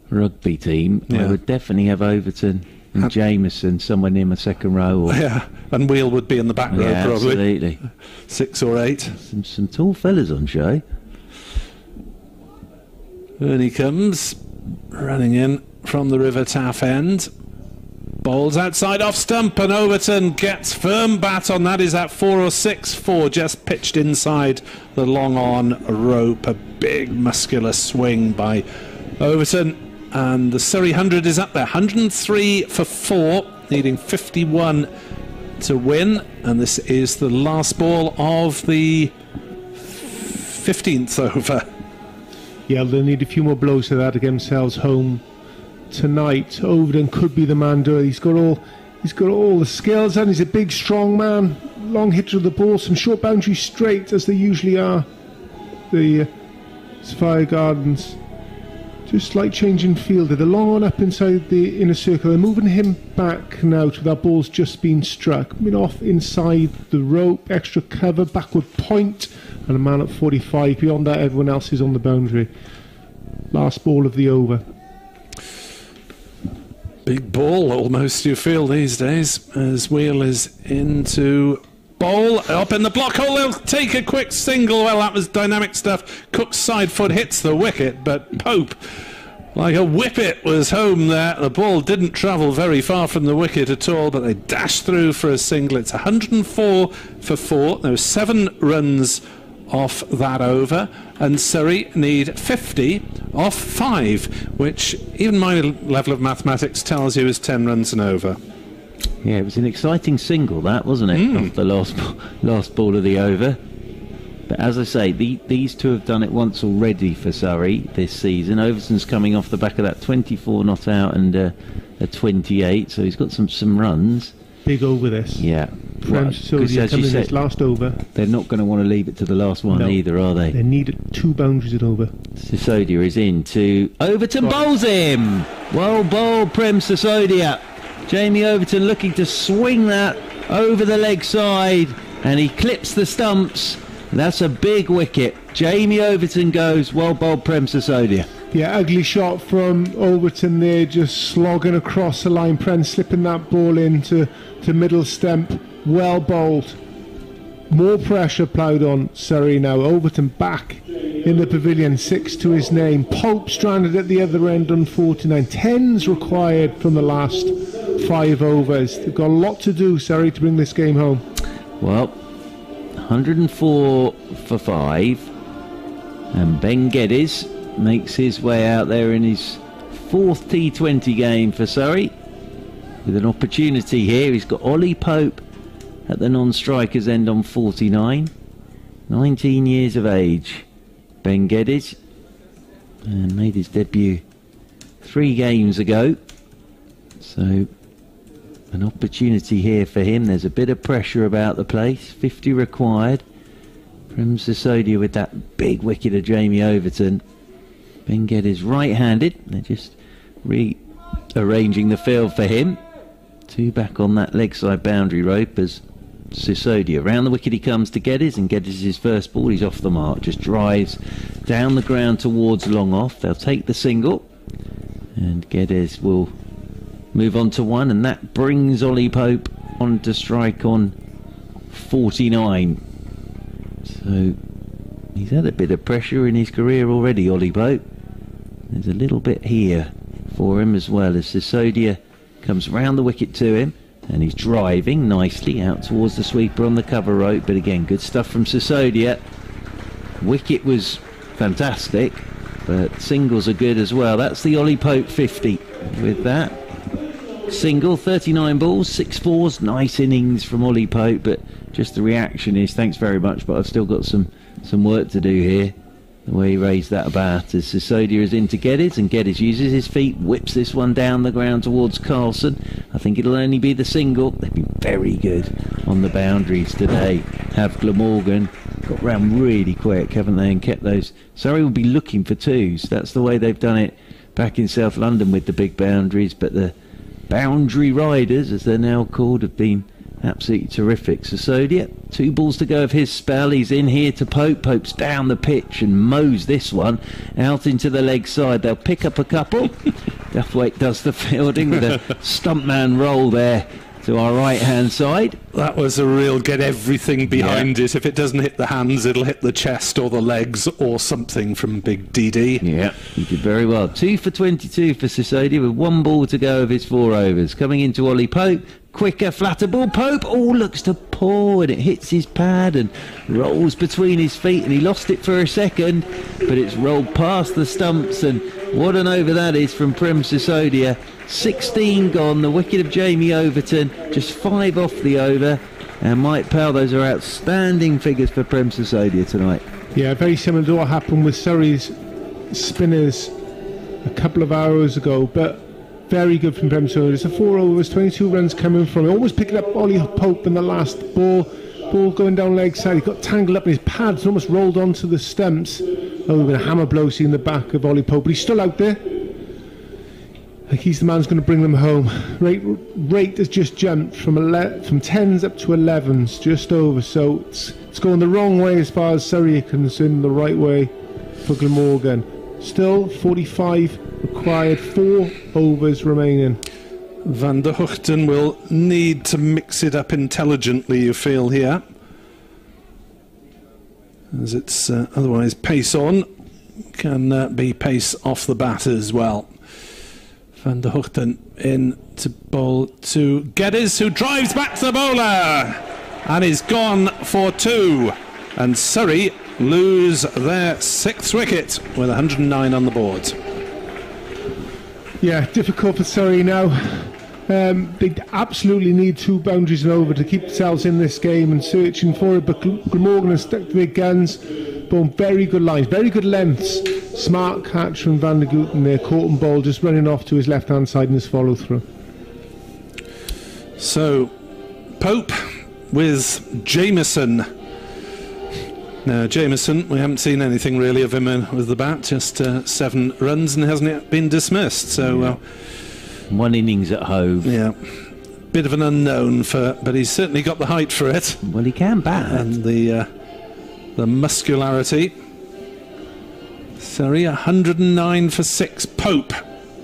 [SPEAKER 1] rugby team, I would definitely have Overton and Jameson somewhere near my second row. Or
[SPEAKER 3] yeah, and Wheel would be in the back row, probably.
[SPEAKER 1] Absolutely.
[SPEAKER 3] 6 or 8.
[SPEAKER 1] Some tall fellas on show.
[SPEAKER 3] And he comes, running in from the River Taff end. Bowls outside off stump, and Overton gets firm bat on that. Is that 4 or 6? 4, just pitched inside the long on rope. A big muscular swing by Overton. And the Surrey 100 is up there. 103 for 4, needing 51 to win. And this is the last ball of the 15th over.
[SPEAKER 2] Yeah, they'll need a few more blows to that to get themselves home tonight. Overton could be the man doing it. He's got all the skills, and he's a big, strong man. Long hitter of the ball, some short boundary straight, as they usually are. The Sapphire Gardens. Just slight change in field. They're long on up inside the inner circle. They're moving him back now to that ball's just been struck. Coming off inside the rope, extra cover, backward point, and a man at 45. Beyond that, everyone else is on the boundary. Last ball of the over.
[SPEAKER 3] Big ball, almost, you feel these days, as Wheel is into bowl. Up in the block hole, they'll take a quick single. Well, that was dynamic stuff. Cook's side foot hits the wicket, but Pope, like a whippet, was home there. The ball didn't travel very far from the wicket at all, but they dashed through for a single. It's 104 for 4. There were 7 runs off that over, and Surrey need 50 off 5, which even my level of mathematics tells you is 10 runs and over.
[SPEAKER 1] Yeah, it was an exciting single, that, wasn't it? Off the last ball of the over. But as I say, these two have done it once already for Surrey this season. Overton's coming off the back of that 24 not out and a 28, so he's got some runs.
[SPEAKER 2] Big over this.
[SPEAKER 1] Yeah.
[SPEAKER 2] As you said, last over.
[SPEAKER 1] They're not going to want to leave it to the last one either, are they?
[SPEAKER 2] They need 2 boundaries at over.
[SPEAKER 1] Sisodia is in to Overton, bowls him! Well bowled, Prem Sisodia. Jamie Overton looking to swing that over the leg side, and he clips the stumps. That's a big wicket. Jamie Overton goes, well bowled, Prem Sisodia.
[SPEAKER 2] Yeah, ugly shot from Overton there, just slogging across the line. Prem slipping that ball into middle stump. Well bowled. more pressure ploughed on Surrey now. Overton back in the pavilion, 6 to his name. Pope stranded at the other end on 49. 10s required from the last 5 overs. They've got a lot to do, Surrey, to bring this game home.
[SPEAKER 1] Well, 104 for 5, and Ben Geddes makes his way out there in his 4th T20 game for Surrey, with an opportunity here. He's got Ollie Pope at the non-striker's end on 49, 19 years of age. Ben Geddes, and made his debut 3 games ago, so an opportunity here for him. There's a bit of pressure about the place. 50 required from Sisodia with that big wicket of Jamie Overton. Ben Geddes right-handed. They're just rearranging the field for him. 2 back on that leg side boundary rope as Sisodia. Round the wicket he comes to Geddes, and Geddes' his first ball. He's off the mark. Just drives down the ground towards long off. They'll take the single, and Geddes will move on to 1, and that brings Ollie Pope on to strike on 49. So he's had a bit of pressure in his career already, Ollie Pope. There's a little bit here for him as well, as Sisodia comes round the wicket to him, and he's driving nicely out towards the sweeper on the cover rope. But again, good stuff from Sisodia. Wicket was fantastic, but singles are good as well. That's the Ollie Pope 50. With that single, 39 balls, 6 fours. Nice innings from Ollie Pope, but just the reaction is thanks very much, but I've still got some work to do here. The way he raised that bat as Sisodia is into Geddes, and Geddes uses his feet, whips this one down the ground towards Carlson. I think it'll only be the single. They've been very good on the boundaries today. Have Glamorgan got round really quick, haven't they, and kept those. Surrey will be looking for 2s. That's the way they've done it back in South London with the big boundaries, but the boundary riders, as they're now called, have been absolutely terrific. Sisodia, 2 balls to go of his spell. He's in here to Pope. Pope's down the pitch and mows this one out into the leg side. They'll pick up a couple. Duthwaite does the fielding with a stumpman roll there to our right hand side.
[SPEAKER 3] That was a real get everything behind it. If it doesn't hit the hands, it'll hit the chest or the legs or something from Big DD.
[SPEAKER 1] Yeah, he did very well. 2 for 22 for Sisodia with 1 ball to go of his 4 overs. Coming into Ollie Pope. Quicker, flatter ball. Pope, looks to pour, and it hits his pad and rolls between his feet, and he lost it for a second, but it's rolled past the stumps, and what an over that is from Prem Sisodia. 16 gone, the wicket of Jamie Overton, just 5 off the over, and Mike Powell, those are outstanding figures for Prem Sisodia tonight.
[SPEAKER 2] Yeah, very similar to what happened with Surrey's spinners a couple of hours ago, but very good from Prem Sisodia. It's a 4 overs, 22 runs coming from him. Almost picking up Ollie Pope in the last ball. Ball going down leg side. He got tangled up in his pads and almost rolled onto the stumps. We've been a hammer blow seeing the back of Ollie Pope, but he's still out there. I think he's the man who's going to bring them home. Rate has just jumped from 10s up to 11s, just over. So it's going the wrong way as far as Surrey are concerned, the right way for Glamorgan. Still 45 required, 4 overs remaining.
[SPEAKER 3] Van der Hoogten will need to mix it up intelligently, you feel here, as it's otherwise pace on can be pace off the bat as well. Van der Hoogten in to bowl to Geddes, who drives back to the bowler and is gone for 2, and Surrey lose their 6th wicket with 109 on the board.
[SPEAKER 2] Yeah, difficult for Surrey now. They absolutely need 2 boundaries and over to keep themselves in this game and searching for it, but Glamorgan has stuck to their guns. Both very good lines, very good lengths. Smart catch from Van der Hoogten there, caught and ball just running off to his left hand side in his follow through.
[SPEAKER 3] So Pope with Jameson. Now Jameson, we haven't seen anything really of him with the bat, just 7 runs and hasn't yet been dismissed. So
[SPEAKER 1] 1 innings at Hove.
[SPEAKER 3] Yeah, bit of an unknown but he's certainly got the height for it.
[SPEAKER 1] Well, he can bat.
[SPEAKER 3] And the muscularity. Surrey 109 for 6. Pope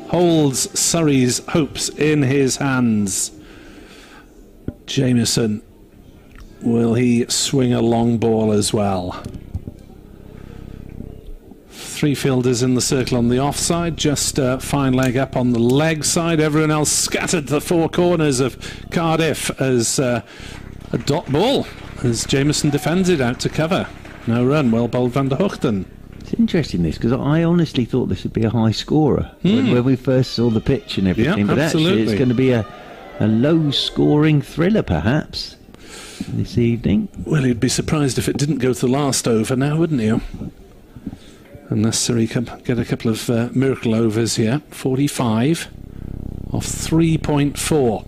[SPEAKER 3] holds Surrey's hopes in his hands. Jameson will he swing a long ball as well? 3 fielders in the circle on the offside, just fine leg up on the leg side. Everyone else scattered to the 4 corners of Cardiff as a dot ball, as Jameson defends it out to cover. No run, well bowled Van der Hoogten.
[SPEAKER 1] It's interesting this, because I honestly thought this would be a high scorer when we first saw the pitch and everything, but actually it's going to be a low scoring thriller perhaps this evening.
[SPEAKER 3] Well, you'd be surprised if it didn't go to the last over now, wouldn't you? Unless Surrey can get a couple of miracle overs here. 45 off 3.4.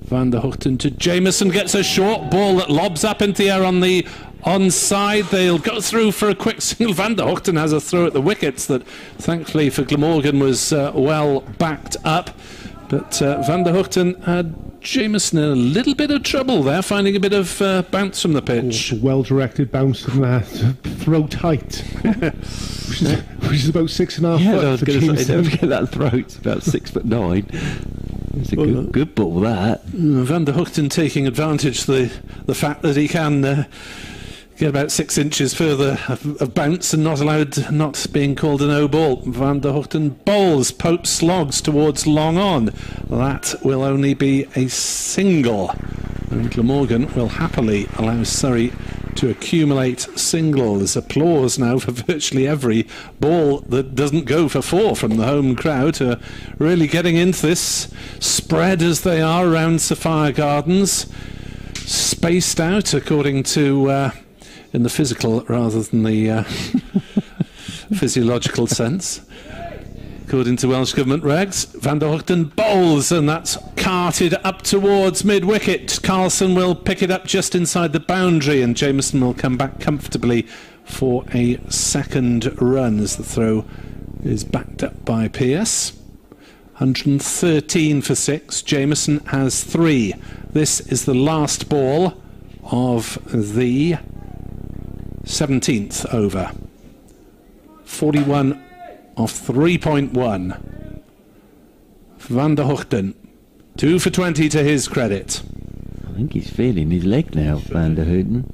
[SPEAKER 3] Van der Hoogten to Jameson, gets a short ball that lobs up into the air on the onside. They'll go through for a quick single. Van der Hoogten has a throw at the wickets that thankfully for Glamorgan was well backed up. But Van der Hoogten had Jameson in a little bit of trouble there, finding a bit of bounce from the pitch.
[SPEAKER 2] Well-directed bounce from that throat height, which is about 6.5 foot.
[SPEAKER 1] I was going to say, don't forget that throat's about 6'9". It's a good ball, that.
[SPEAKER 3] Van der Hoogten taking advantage of the fact that he can get about 6 inches further of bounce and not being called a no ball. Van der Hoogten bowls, Pope slogs towards long on. That will only be a single, and Glamorgan will happily allow Surrey to accumulate singles. Applause now for virtually every ball that doesn't go for 4 from the home crowd, who are really getting into this, spread as they are around Sapphire Gardens, spaced out according to in the physical rather than the physiological sense. According to Welsh Government regs, Van der Hoogten bowls, and that's carted up towards mid-wicket. Carlson will pick it up just inside the boundary, and Jameson will come back comfortably for a second run as the throw is backed up by Pearce. 113 for 6. Jameson has 3. This is the last ball of the 17th over. 41 off 3.1. Van der Hoogten, 2 for 20 to his credit.
[SPEAKER 1] I think he's feeling his leg now, Van der Hoogten.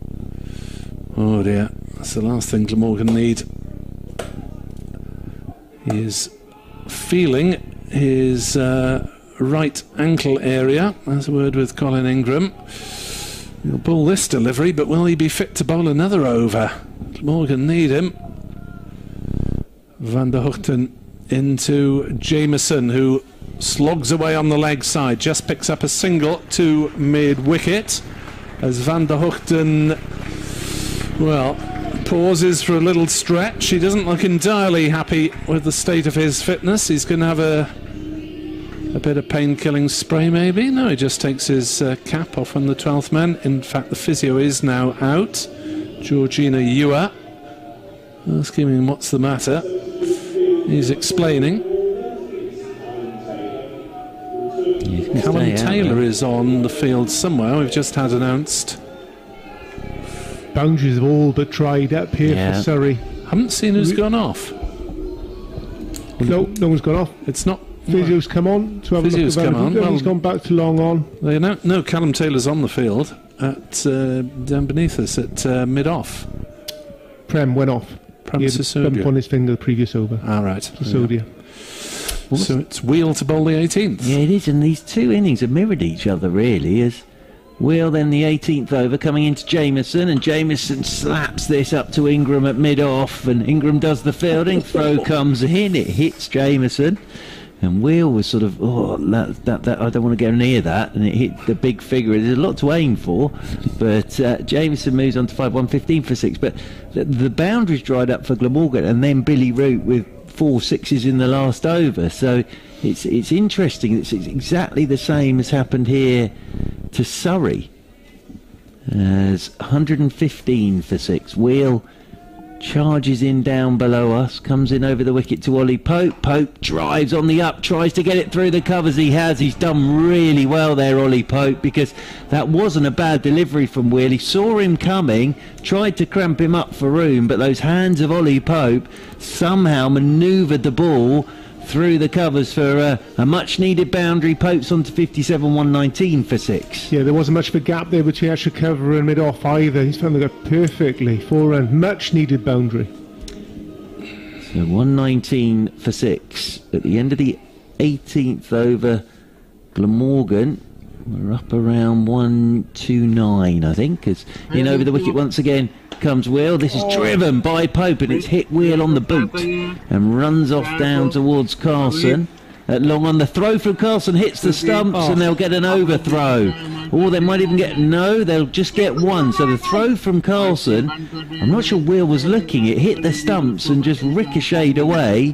[SPEAKER 3] Oh dear, that's the last thing Glamorgan need. He is feeling his right ankle area. That's a word with Colin Ingram. He'll bowl this delivery, but will he be fit to bowl another over? Glamorgan need him. Van der Hoogten into Jameson, who slogs away on the leg side, just picks up a single to mid-wicket as Van der Hoogten, well, pauses for a little stretch. He doesn't look entirely happy with the state of his fitness. He's going to have a bit of pain-killing spray maybe. No, he just takes his cap off on the 12th man. In fact, the physio is now out. Georgina Ewer asking him what's the matter. He's explaining. Callum Taylor is on the field somewhere. We've just had announced.
[SPEAKER 2] Boundaries have all but dried up here for Surrey.
[SPEAKER 3] Haven't seen who's gone off.
[SPEAKER 2] No one's gone off.
[SPEAKER 3] It's not.
[SPEAKER 2] Physio's come on to have
[SPEAKER 3] Physio's
[SPEAKER 2] a look.
[SPEAKER 3] Come on.
[SPEAKER 2] Well, he's gone back to long on.
[SPEAKER 3] No, Callum Taylor's on the field at down beneath us at mid-off.
[SPEAKER 2] Prem went off. He had a bump on his finger the previous over.
[SPEAKER 3] Right.
[SPEAKER 2] Sodia.
[SPEAKER 3] So it's Wheel to bowl the 18th.
[SPEAKER 1] Yeah, it is, and these two innings have mirrored each other really, as Wheel then the 18th over coming into Jameson, and Jameson slaps this up to Ingram at mid-off, and Ingram does the fielding, throw comes in, it hits Jameson. And Wheel was sort of, that I don't want to go near that, and it hit the big figure. There's a lot to aim for, but Jameson moves on to 5, 115 for 6. But the boundaries dried up for Glamorgan, and then Billy Root with 4 sixes in the last over. So it's interesting. It's exactly the same as happened here to Surrey. As 115 for 6. Wheel charges in down below us, comes in over the wicket to Ollie Pope. Pope drives on the up, tries to get it through the covers. He's done really well there, Ollie Pope, because that wasn't a bad delivery from Wheel. He saw him coming, tried to cramp him up for room, but those hands of Ollie Pope somehow manoeuvred the ball through the covers for a much-needed boundary. Popes onto 57.119 for 6.
[SPEAKER 2] Yeah, there wasn't much of a gap there between extra cover and mid-off either. He's found that perfectly. 4-round, much-needed boundary.
[SPEAKER 1] So 119 for 6. At the end of the 18th over, Glamorgan, we're up around 129, I think, as in over the wicket once again comes Will. This is driven by Pope, and it's hit Will on the boot and runs off down towards Carson. At long on, the throw from Carson hits the stumps, and they'll get an overthrow. Or they might even get they'll just get one. So the throw from Carson, I'm not sure Will was looking, it hit the stumps and just ricocheted away.